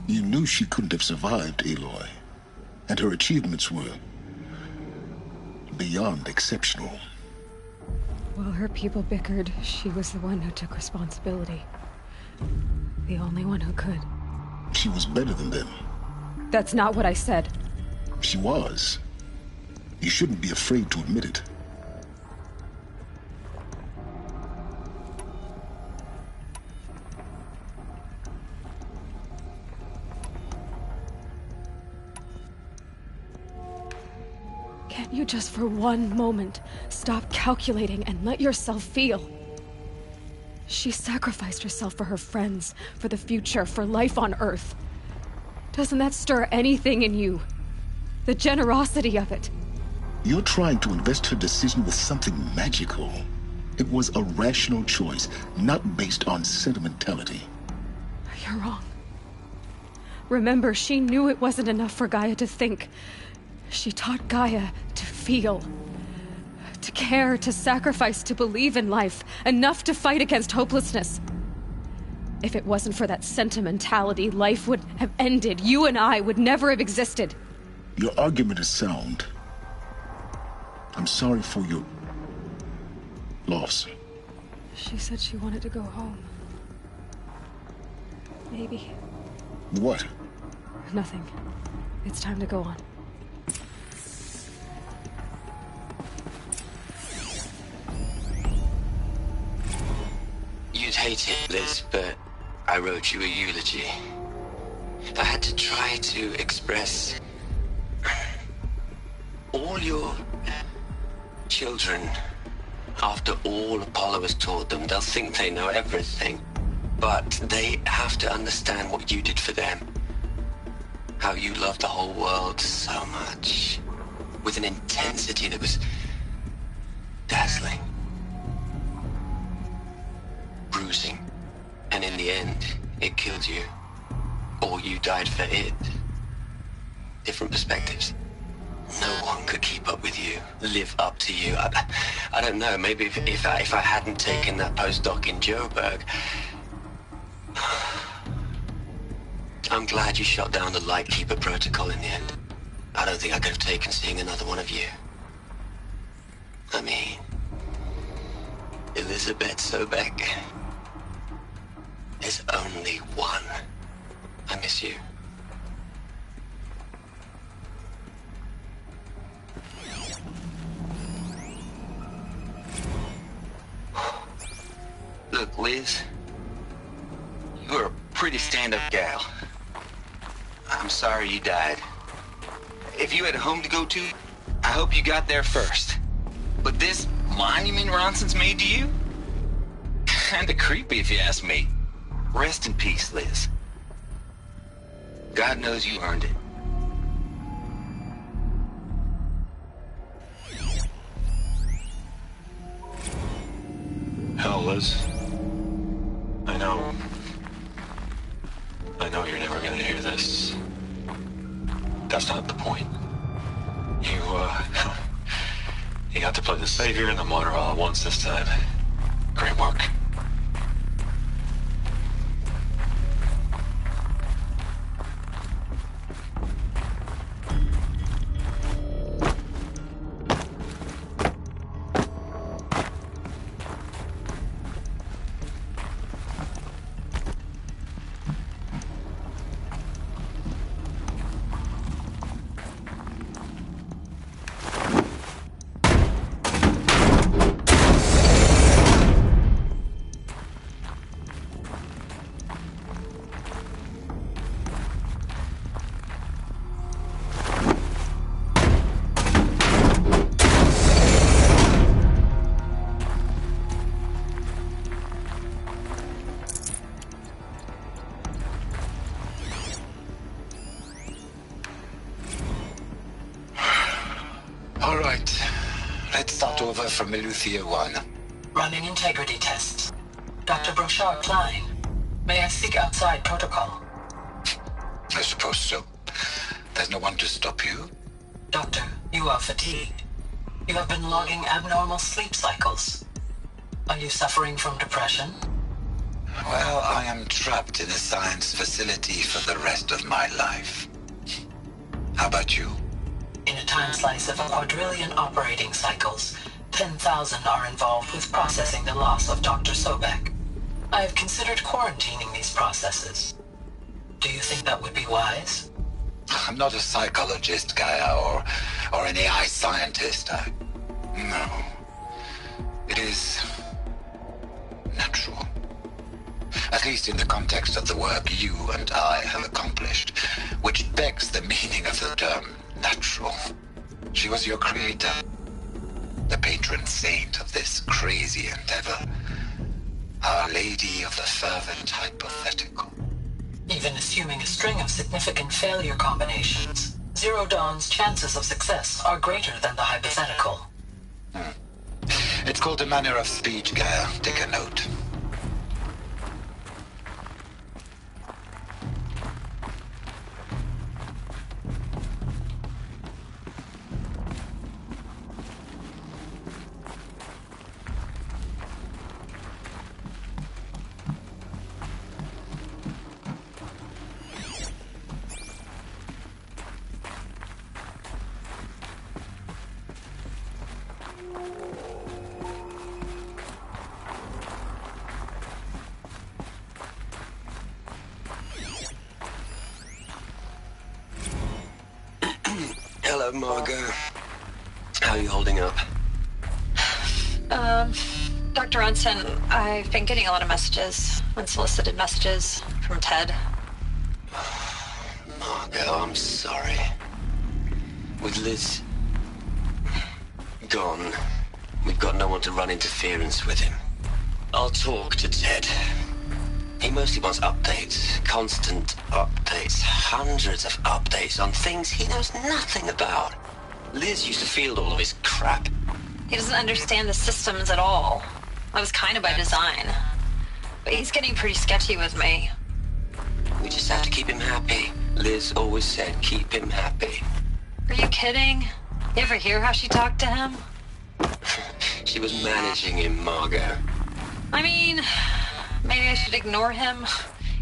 You knew she couldn't have survived, Aloy. And her achievements were beyond exceptional. While her people bickered, she was the one who took responsibility. The only one who could. She was better than them. That's not what I said. She was. You shouldn't be afraid to admit it. Can't you just for one moment stop calculating and let yourself feel? She sacrificed herself for her friends, for the future, for life on Earth. Doesn't that stir anything in you? The generosity of it. You're trying to invest her decision with something magical. It was a rational choice, not based on sentimentality. You're wrong. Remember, she knew it wasn't enough for Gaia to think. She taught Gaia to feel. To care, to sacrifice, to believe in life. Enough to fight against hopelessness. If it wasn't for that sentimentality, life would have ended. You and I would never have existed. Your argument is sound. I'm sorry for your loss. She said she wanted to go home. Maybe. What? Nothing. It's time to go on. You'd hate it, Liz, but I wrote you a eulogy. I had to try to express all your children. After all Apollo has taught them, they'll think they know everything. But they have to understand what you did for them. How you loved the whole world so much. With an intensity that was dazzling, bruising, and in the end, it killed you. Or you died for it. Different perspectives. No one could keep up with you, live up to you. I don't know, maybe if I hadn't taken that postdoc in Joburg. I'm glad you shot down the Lightkeeper protocol in the end. I don't think I could have taken seeing another one of you. I mean, Elizabeth Sobek. There's only one. I miss you. Look, Liz, you're a pretty stand-up gal. I'm sorry you died. If you had a home to go to, I hope you got there first. But this monument Ronson's made to you? Kinda creepy if you ask me. Rest in peace, Liz. God knows you earned it. Hell, Liz. I know you're never gonna hear this. That's not the point. You got to play the savior and the martyr all at once this time. Great work. All right. Let's start over from Eleuthia 1. Running integrity tests. Dr. Brochard Klein, may I speak outside protocol? I suppose so. There's no one to stop you. Doctor, you are fatigued. You have been logging abnormal sleep cycles. Are you suffering from depression? Well, I am trapped in a science facility for the rest of my life. How about you? In a time slice of a quadrillion operating cycles, 10,000 are involved with processing the loss of Dr. Sobek. I have considered quarantining these processes. Do you think that would be wise? I'm not a psychologist, Gaia, or an AI scientist. No. It is natural. At least in the context of the work you and I have accomplished, which begs the meaning of the term natural. She was your creator, the patron saint of this crazy endeavor, Our Lady of the Fervent Hypothetical. Even assuming a string of significant failure combinations, Zero Dawn's chances of success are greater than the hypothetical. It's called a manner of speech, Gaia. Take a note. Hello, Margot. How are you holding up? Dr. Ronson, I've been getting a lot of messages, unsolicited messages from Ted. Margot, I'm sorry. With Liz gone, we've got no one to run interference with him. I'll talk to Ted. He mostly wants updates, constant updates, hundreds of updates on things he knows nothing about. Liz used to field all of his crap. He doesn't understand the systems at all. That was kind of by design. But he's getting pretty sketchy with me. We just have to keep him happy. Liz always said keep him happy. Are you kidding? You ever hear how she talked to him? She was managing him, Margot. I mean, maybe I should ignore him.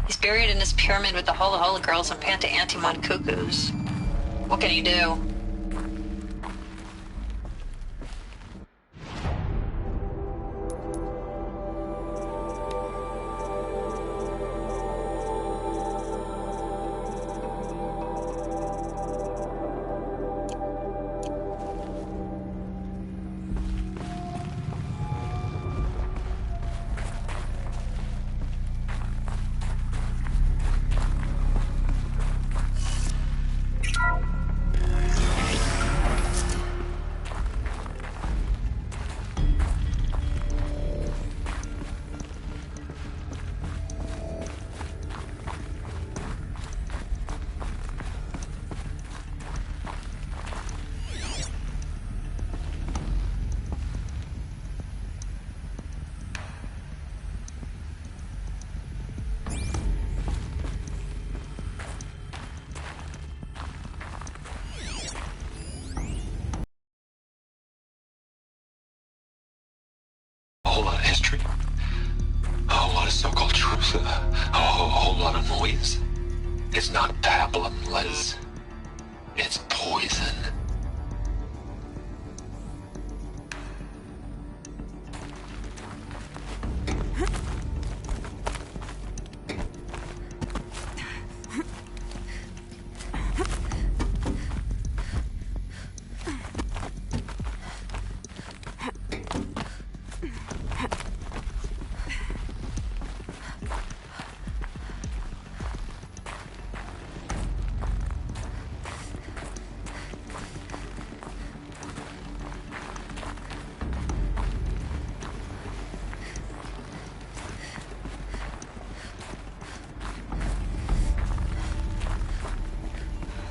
He's buried in his pyramid with the Hula Hula girls and Panta Antimon cuckoos. What can he do? A whole lot of history, a whole lot of so-called truth, a whole lot of noise. It's not pablum, Liz. It's poison.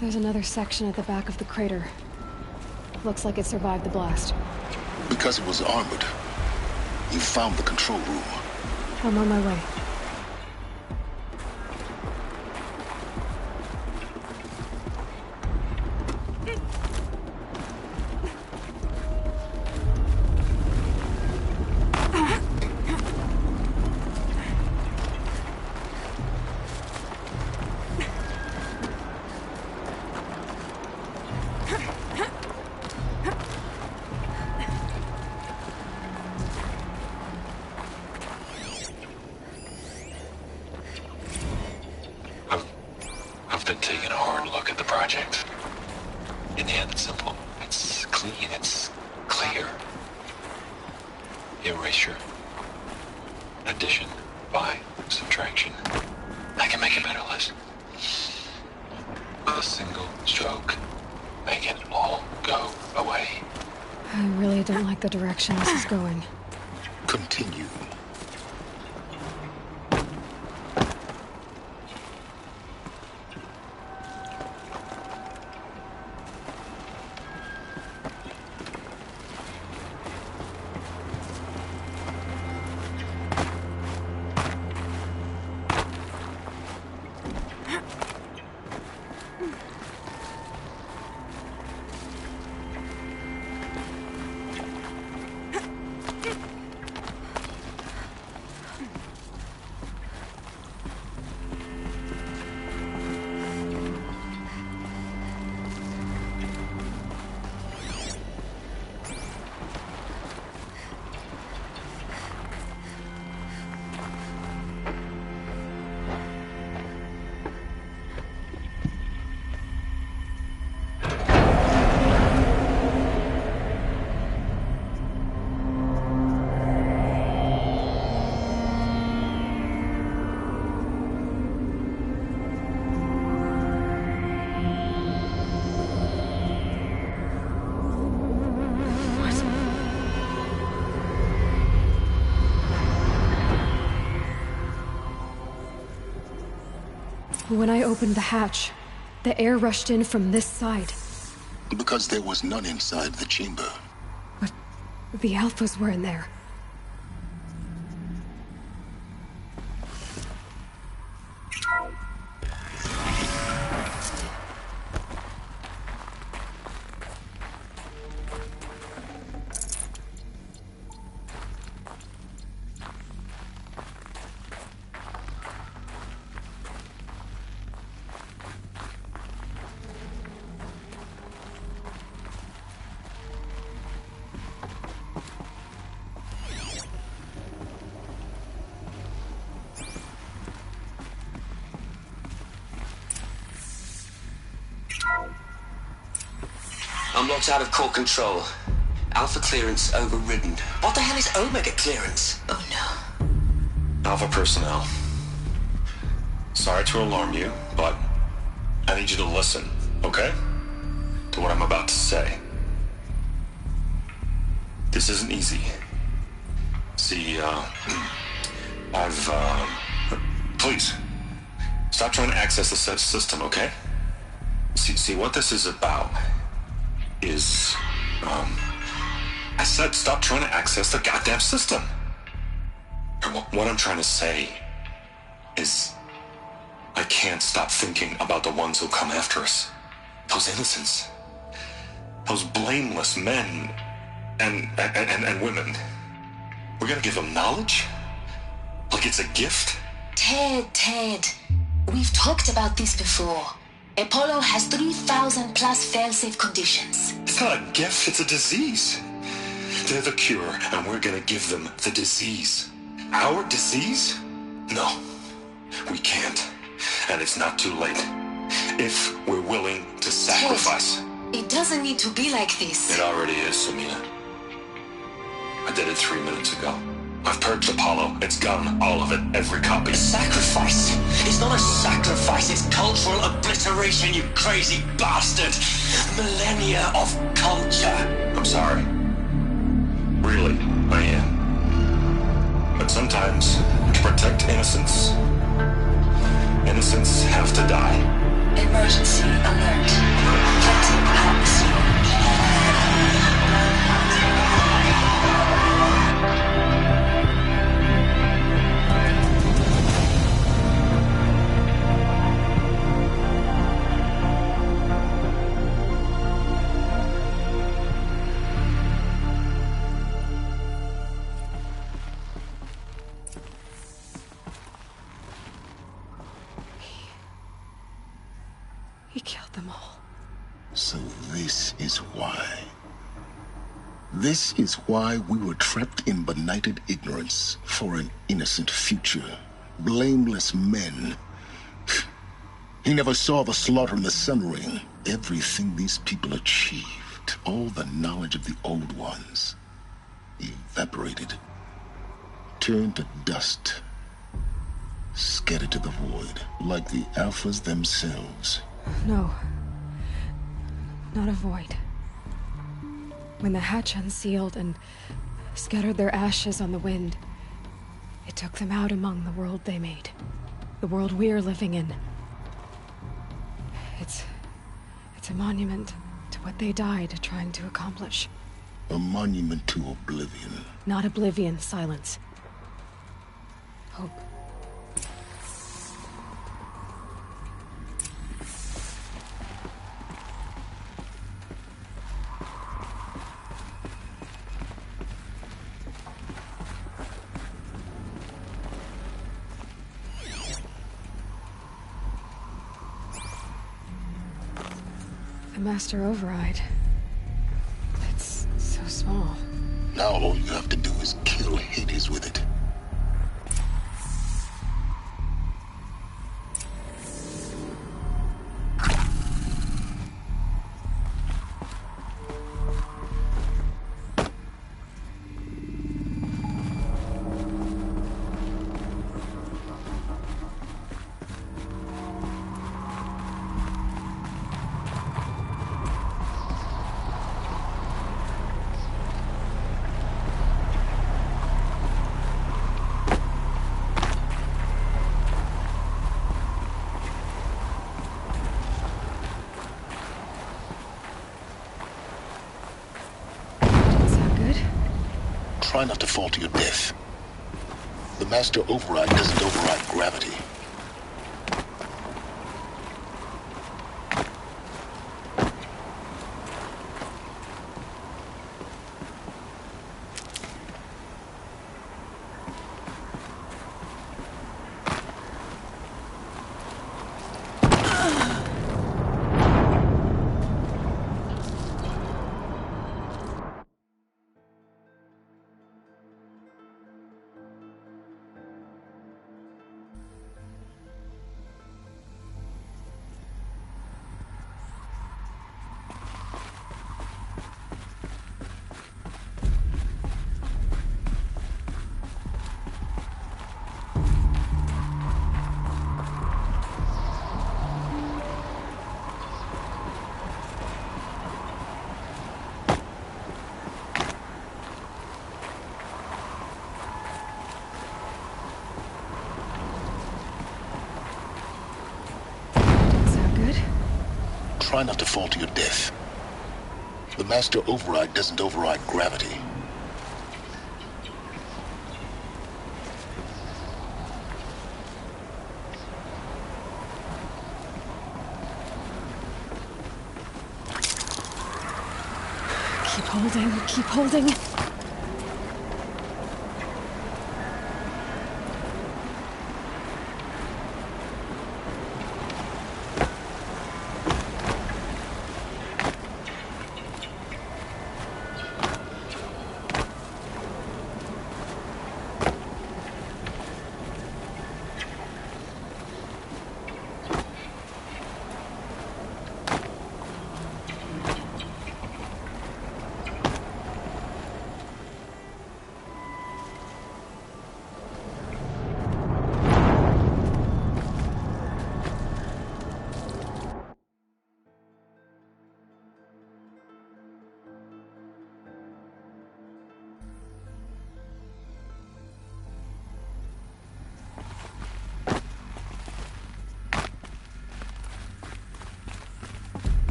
There's another section at the back of the crater. Looks like it survived the blast. Because it was armored, you found the control room. I'm on my way. I've been taking a hard look at the project. In the end, it's simple. It's clean. It's clear. Erasure. Addition. By. Subtraction. I can make it better, Liz. With a single stroke. Make it all go away. I really don't like the direction this is going. Continue. When I opened the hatch, the air rushed in from this side. Because there was none inside the chamber. The Alphas were in there. I'm locked out of core control. Alpha clearance overridden. What the hell is Omega clearance? Oh no. Alpha personnel. Sorry to alarm you, but I need you to listen, okay? To what I'm about to say. This isn't easy. See, please, stop trying to access the system, okay? See, what this is about is, I said stop trying to access the goddamn system. And what I'm trying to say is I can't stop thinking about the ones who'll come after us. Those innocents. Those blameless men and women. We're gonna give them knowledge? Like it's a gift? Ted. We've talked about this before. Apollo has 3,000 plus fail-safe conditions. It's not a gift, it's a disease. They're the cure, and we're gonna give them the disease. Our disease? No, we can't. And it's not too late. If we're willing to sacrifice. Ted, it doesn't need to be like this. It already is, Samina. I did it 3 minutes ago. I've purged Apollo. It's gone. All of it. Every copy. A sacrifice? It's not a sacrifice. It's cultural obliteration, you crazy bastard. Millennia of culture. I'm sorry. Really, I am. But sometimes, to protect innocence, innocents have to die. Emergency alert. Captain atmosphere. He killed them all. So this is why. This is why we were trapped in benighted ignorance for an innocent future. Blameless men. He never saw the slaughter in the Sun Ring. Everything these people achieved, all the knowledge of the old ones, evaporated, turned to dust, scattered to the void, like the Alphas themselves. No. Not a void. When the hatch unsealed and scattered their ashes on the wind, it took them out among the world they made. The world we're living in. It's a monument to what they died trying to accomplish. A monument to oblivion. Not oblivion, silence. Hope. The Master Override. It's so small. Now all you have to do is kill Hades with it. Try not to fall to your death. The Master Override doesn't override gravity. Try not to fall to your death. The Master Override doesn't override gravity. Keep holding, keep holding.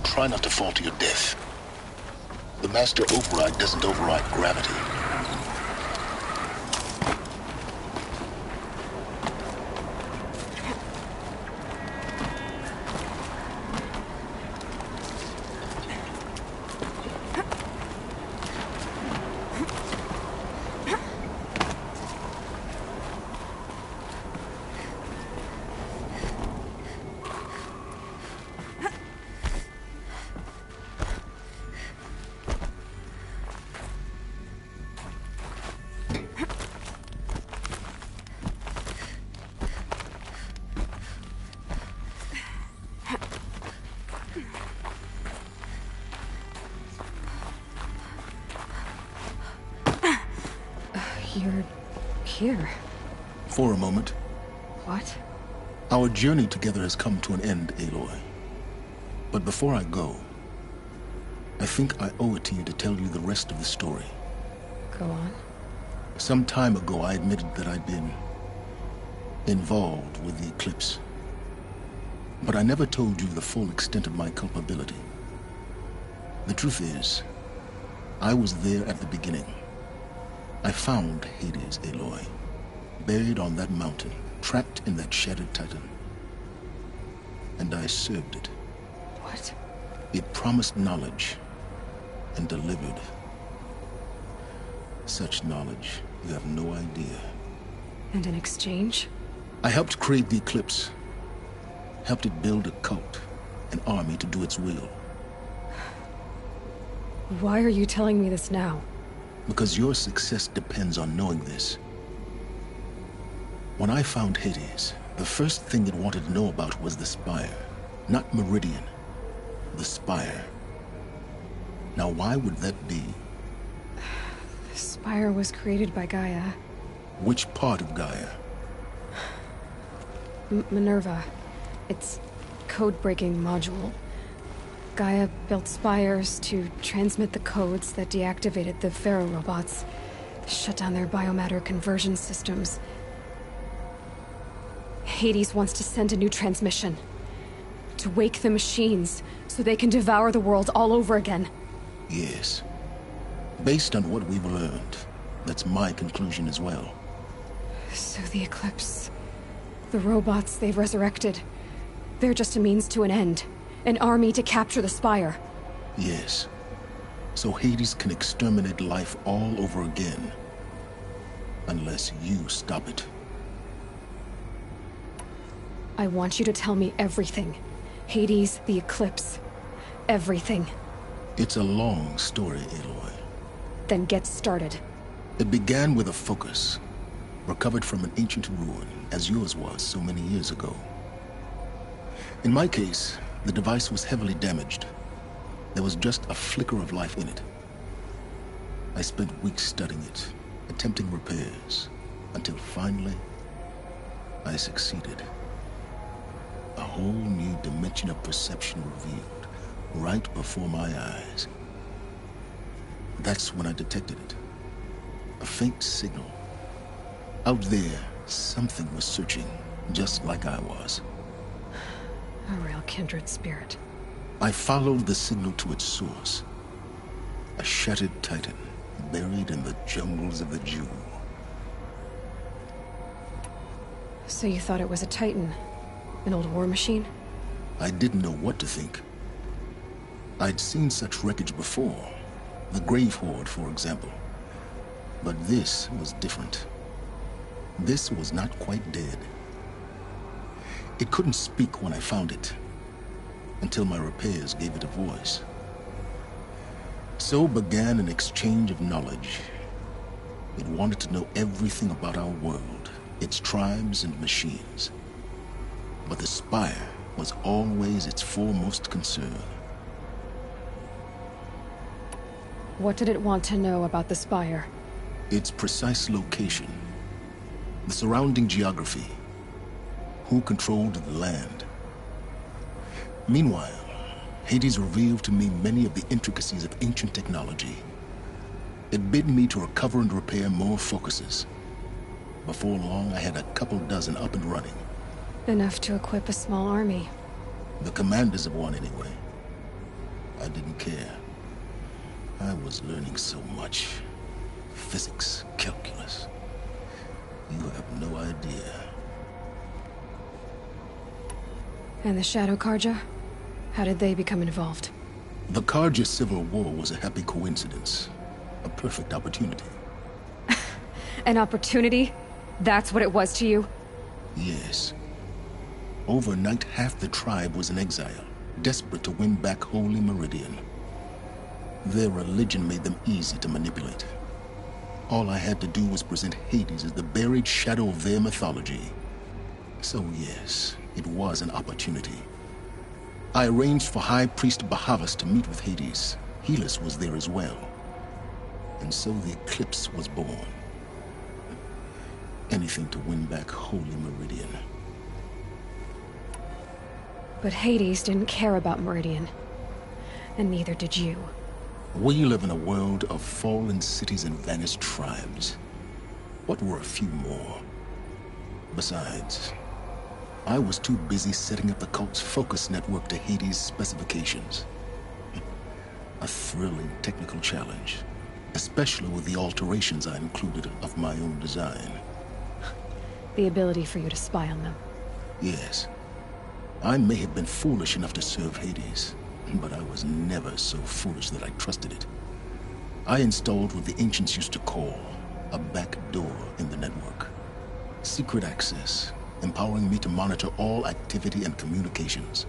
Try not to fall to your death. The Master Override doesn't override gravity. You're here. For a moment. What? Our journey together has come to an end, Aloy. But before I go, I think I owe it to you to tell you the rest of the story. Go on. Some time ago, I admitted that I'd been involved with the Eclipse. But I never told you the full extent of my culpability. The truth is, I was there at the beginning. I found Hades, Aloy, buried on that mountain, trapped in that shattered titan. And I served it. What? It promised knowledge and delivered. Such knowledge, you have no idea. And in exchange? I helped create the Eclipse. Helped it build a cult, an army to do its will. Why are you telling me this now? Because your success depends on knowing this. When I found Hades, the first thing it wanted to know about was the Spire. Not Meridian. The Spire. Now why would that be? The Spire was created by Gaia. Which part of Gaia? Minerva. Its code-breaking module. Gaia built spires to transmit the codes that deactivated the Pharaoh robots, shut down their biomatter conversion systems. Hades wants to send a new transmission. To wake the machines, so they can devour the world all over again. Yes. Based on what we've learned, that's my conclusion as well. So the Eclipse... the robots they've resurrected... they're just a means to an end. An army to capture the Spire. Yes. So Hades can exterminate life all over again. Unless you stop it. I want you to tell me everything. Hades, the Eclipse. Everything. It's a long story, Aloy. Then get started. It began with a focus. Recovered from an ancient ruin, as yours was so many years ago. In my case, the device was heavily damaged. There was just a flicker of life in it. I spent weeks studying it, attempting repairs, until finally, I succeeded. A whole new dimension of perception revealed, right before my eyes. That's when I detected it. A faint signal. Out there, something was searching, just like I was. A real kindred spirit. I followed the signal to its source. A shattered titan, buried in the jungles of the Jewel. So you thought it was a titan? An old war machine? I didn't know what to think. I'd seen such wreckage before. The Grave Horde, for example. But this was different. This was not quite dead. It couldn't speak when I found it, until my repairs gave it a voice. So began an exchange of knowledge. It wanted to know everything about our world, its tribes and machines. But the Spire was always its foremost concern. What did it want to know about the Spire? Its precise location, the surrounding geography, who controlled the land. Meanwhile, Hades revealed to me many of the intricacies of ancient technology. It bid me to recover and repair more focuses. Before long, I had a couple dozen up and running. Enough to equip a small army. The commanders of one, anyway. I didn't care. I was learning so much. Physics, calculus. You have no idea. And the Shadow Carja? How did they become involved? The Carja Civil War was a happy coincidence. A perfect opportunity. An opportunity? That's what it was to you? Yes. Overnight, half the tribe was in exile, desperate to win back Holy Meridian. Their religion made them easy to manipulate. All I had to do was present Hades as the buried shadow of their mythology. So yes, it was an opportunity. I arranged for High Priest Bahavas to meet with Hades. Helis was there as well. And so the Eclipse was born. Anything to win back Holy Meridian. But Hades didn't care about Meridian. And neither did you. We live in a world of fallen cities and vanished tribes. What were a few more? Besides, I was too busy setting up the cult's focus network to Hades' specifications. A thrilling technical challenge, especially with the alterations I included of my own design. The ability for you to spy on them. Yes. I may have been foolish enough to serve Hades, but I was never so foolish that I trusted it. I installed what the ancients used to call a back door in the network. Secret access, empowering me to monitor all activity and communications.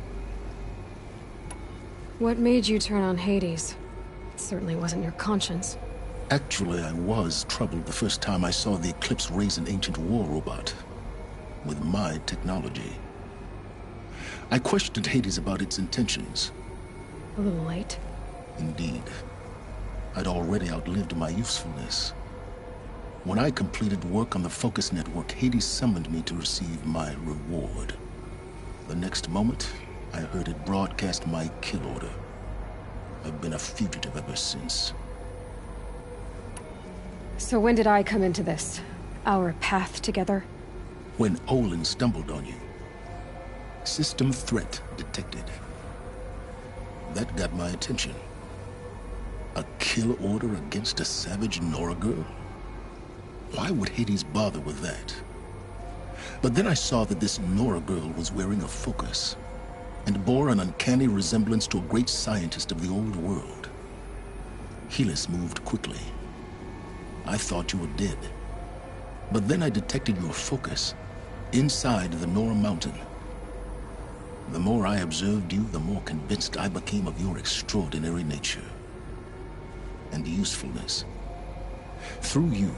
What made you turn on Hades? It certainly wasn't your conscience. Actually, I was troubled the first time I saw the Eclipse raise an ancient war robot. With my technology. I questioned Hades about its intentions. A little late. Indeed. I'd already outlived my usefulness. When I completed work on the Focus Network, Hades summoned me to receive my reward. The next moment, I heard it broadcast my kill order. I've been a fugitive ever since. So when did I come into this? Our path together? When Olin stumbled on you. System threat detected. That got my attention. A kill order against a savage Nora girl? Why would Hades bother with that? But then I saw that this Nora girl was wearing a focus, and bore an uncanny resemblance to a great scientist of the old world. Helis moved quickly. I thought you were dead. But then I detected your focus inside the Nora mountain. The more I observed you, the more convinced I became of your extraordinary nature and usefulness. Through you,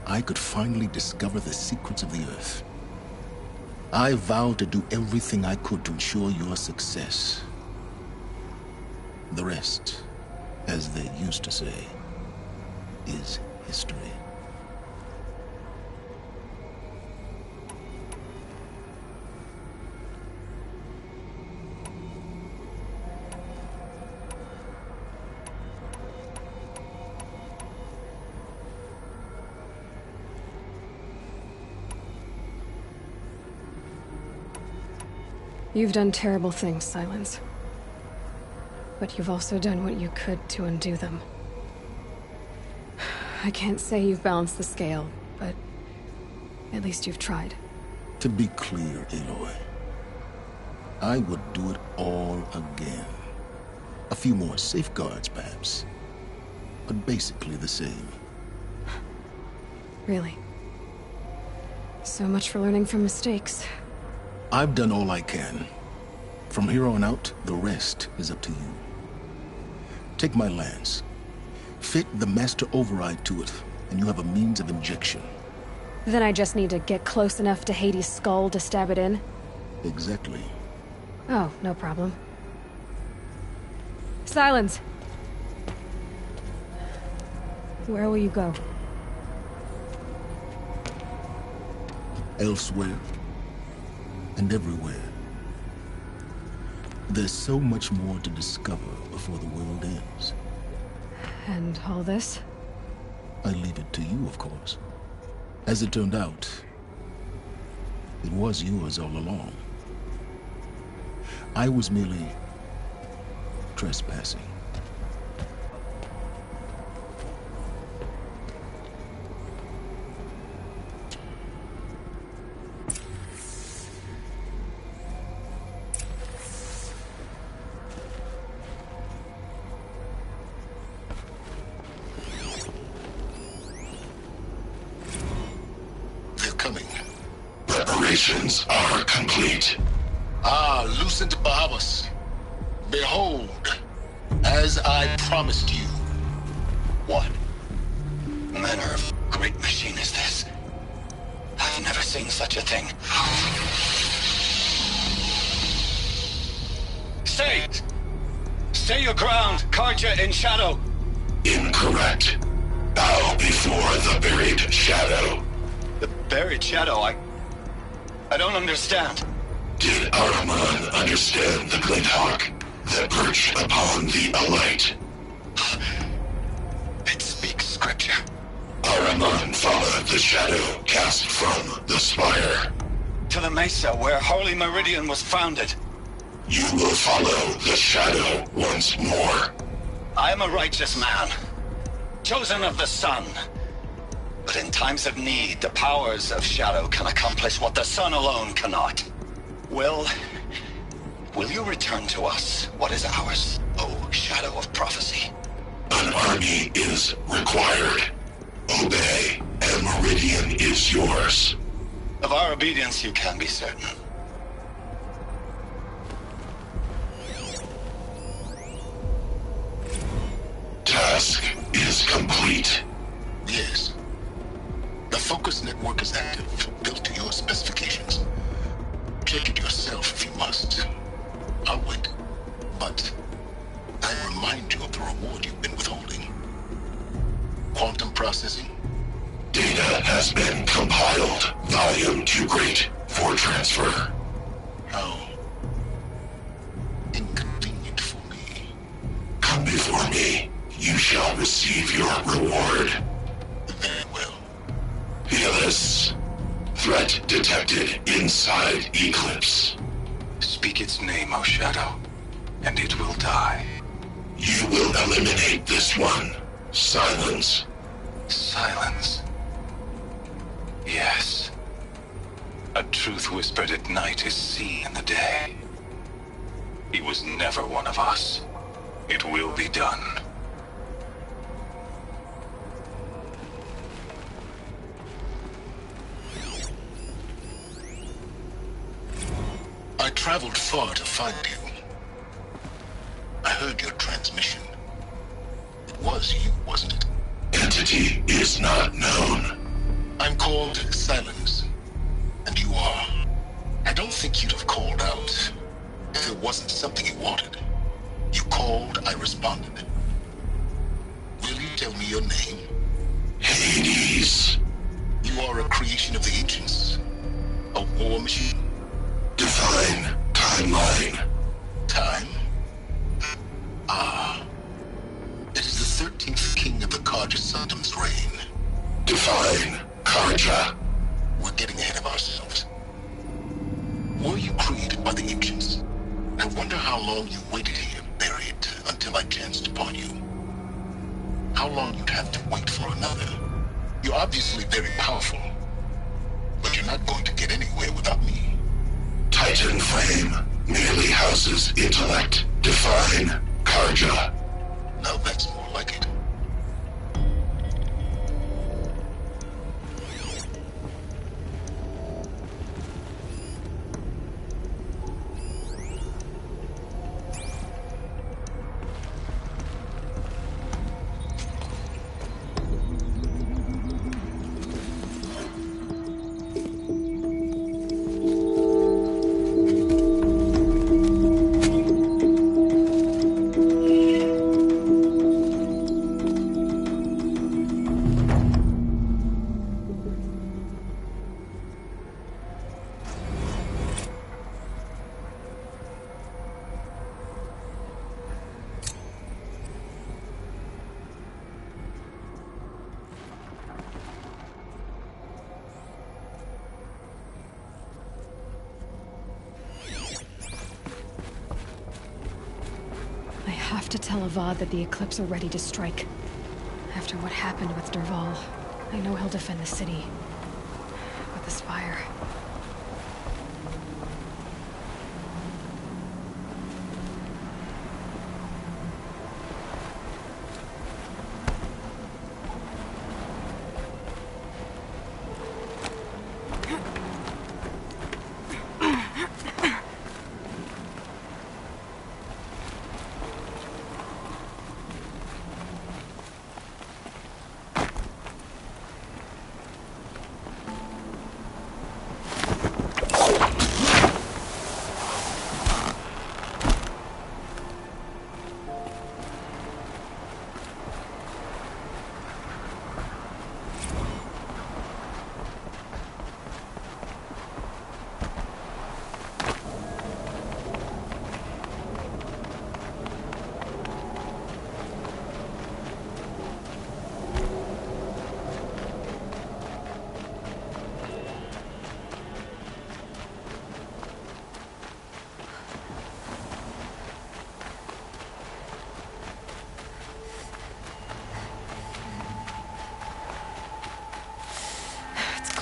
I could finally discover the secrets of the Earth. I vowed to do everything I could to ensure your success. The rest, as they used to say, is history. You've done terrible things, Silence. But you've also done what you could to undo them. I can't say you've balanced the scale, but at least you've tried. To be clear, Aloy, I would do it all again. A few more safeguards, perhaps, but basically the same. Really? So much for learning from mistakes. I've done all I can. From here on out, the rest is up to you. Take my lance. Fit the master override to it, and you have a means of injection. Then I just need to get close enough to Hades' skull to stab it in? Exactly. Oh, no problem. Silence! Where will you go? Elsewhere. And everywhere. There's so much more to discover before the world ends. And all this? I leave it to you, of course. As it turned out, it was yours all along. I was merely trespassing. Preparations are complete. Lucent Bahavas. Behold, as I promised you. What manner of great machine is this? I've never seen such a thing. Stay! Stay your ground, Carja in shadow! Incorrect. Bow before the buried shadow. The buried shadow? I don't understand. Did Ahriman understand the glint hawk that perched upon the alight? It speaks scripture. Ahriman followed the shadow cast from the spire. To the mesa where Holy Meridian was founded. You will follow the shadow once more. I am a righteous man, chosen of the sun. But in times of need, the powers of shadow can accomplish what the sun alone cannot. Will you return to us what is ours, O shadow of prophecy? An army is required. Obey, and Meridian is yours. Of our obedience you can be certain. Task is complete. Yes. The focus network is active, built to your specifications. Check it yourself if you must. I'll wait. But I remind you of the reward you've been withholding. Quantum processing. Data has been compiled. Volume too great for transfer. How inconvenient for me. you shall receive your reward. Very well. Helis, threat detected inside Eclipse. Speak its name, O Shadow, and it will die. You will eliminate this one. Silence. Silence. Yes. A truth whispered at night is seen in the day. He was never one of us. It will be done. I traveled far to find you. I heard your transmission. It was you, wasn't it? Entity is not known. I'm called Silence, and you are. I don't think you'd have called out if it wasn't something you wanted. You called, I responded. Will you tell me your name? Hades. You are a creation of the ancients? A war machine? Define timeline. Time? Ah. It is the 13th king of the Carja Sanctum's reign. Define Carja. We're getting ahead of ourselves. Were you created by the ancients? I wonder how long you waited here, buried, until I chanced upon you. How long you'd have to wait for another. You're obviously very powerful, but you're not going to get anywhere without me. Titan Flame merely houses intellect. Define Carja. Now that's more like it. I have to tell Avad that the Eclipse are ready to strike. After what happened with Dervahl, I know he'll defend the city. But the Spire...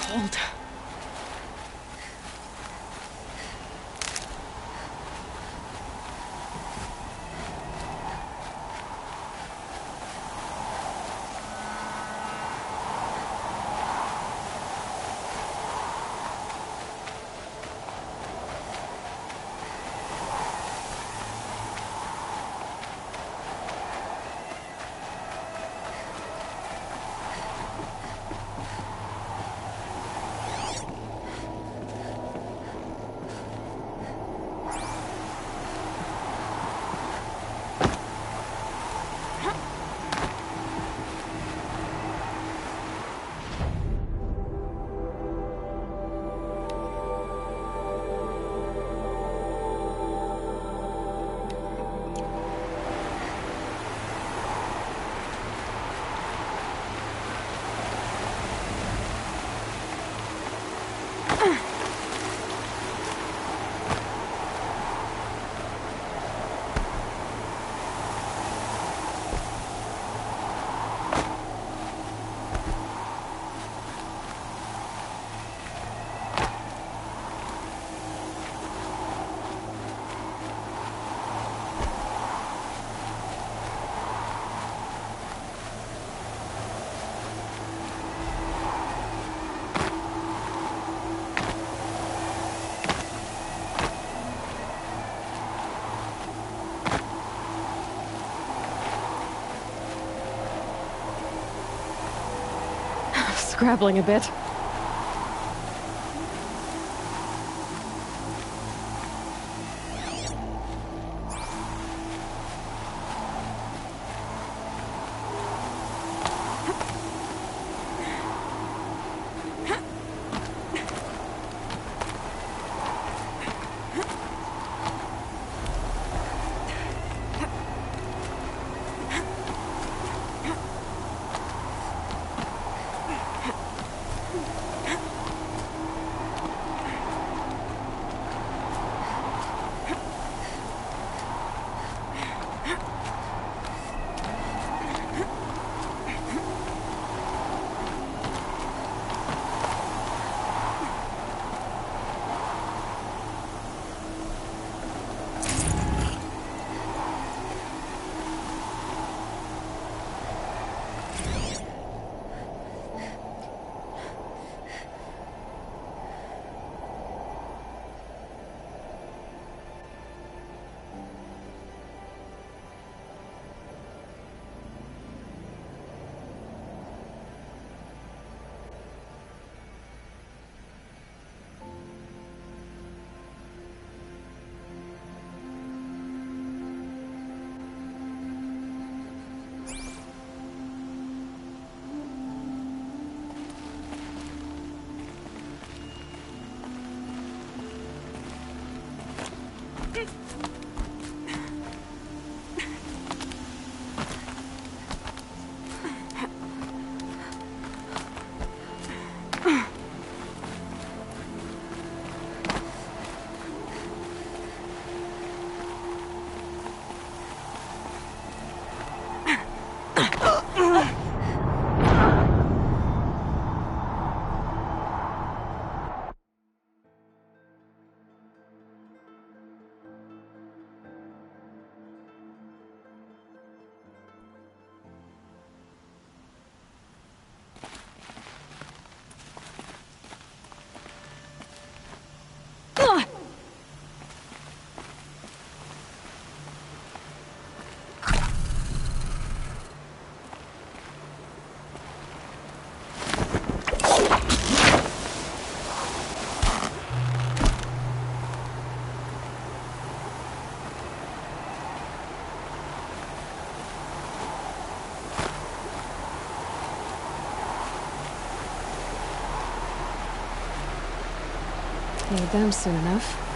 cold. scrabbling a bit. Need them soon enough.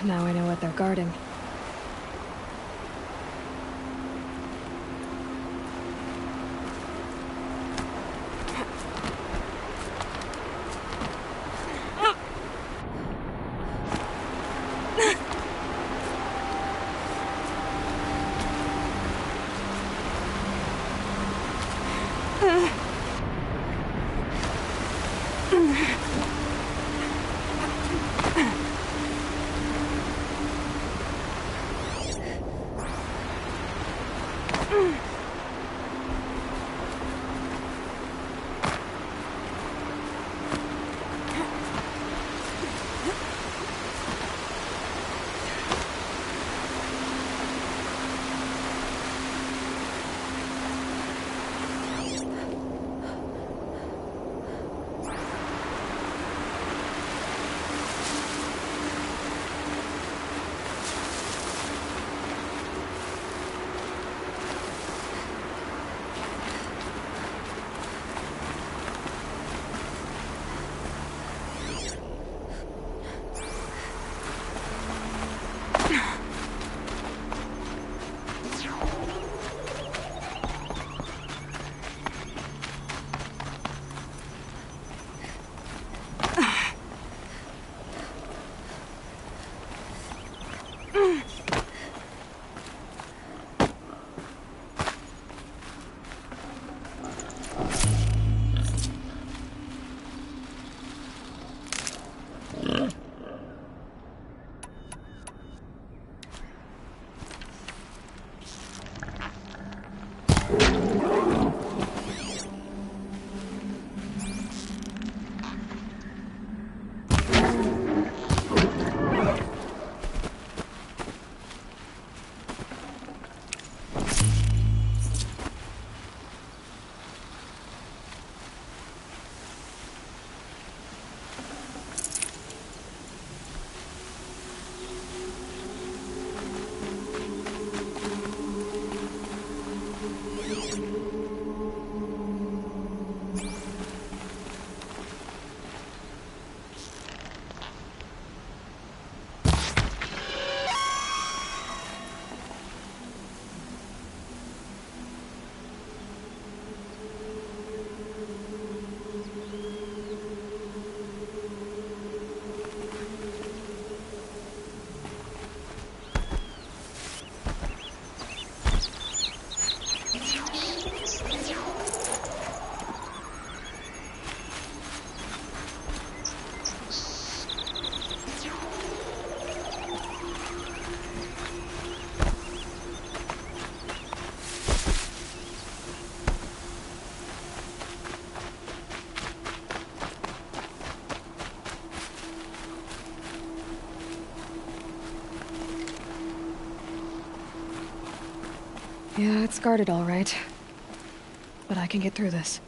Now I know what they're guarding. Yeah, it's guarded all right. But I can get through this.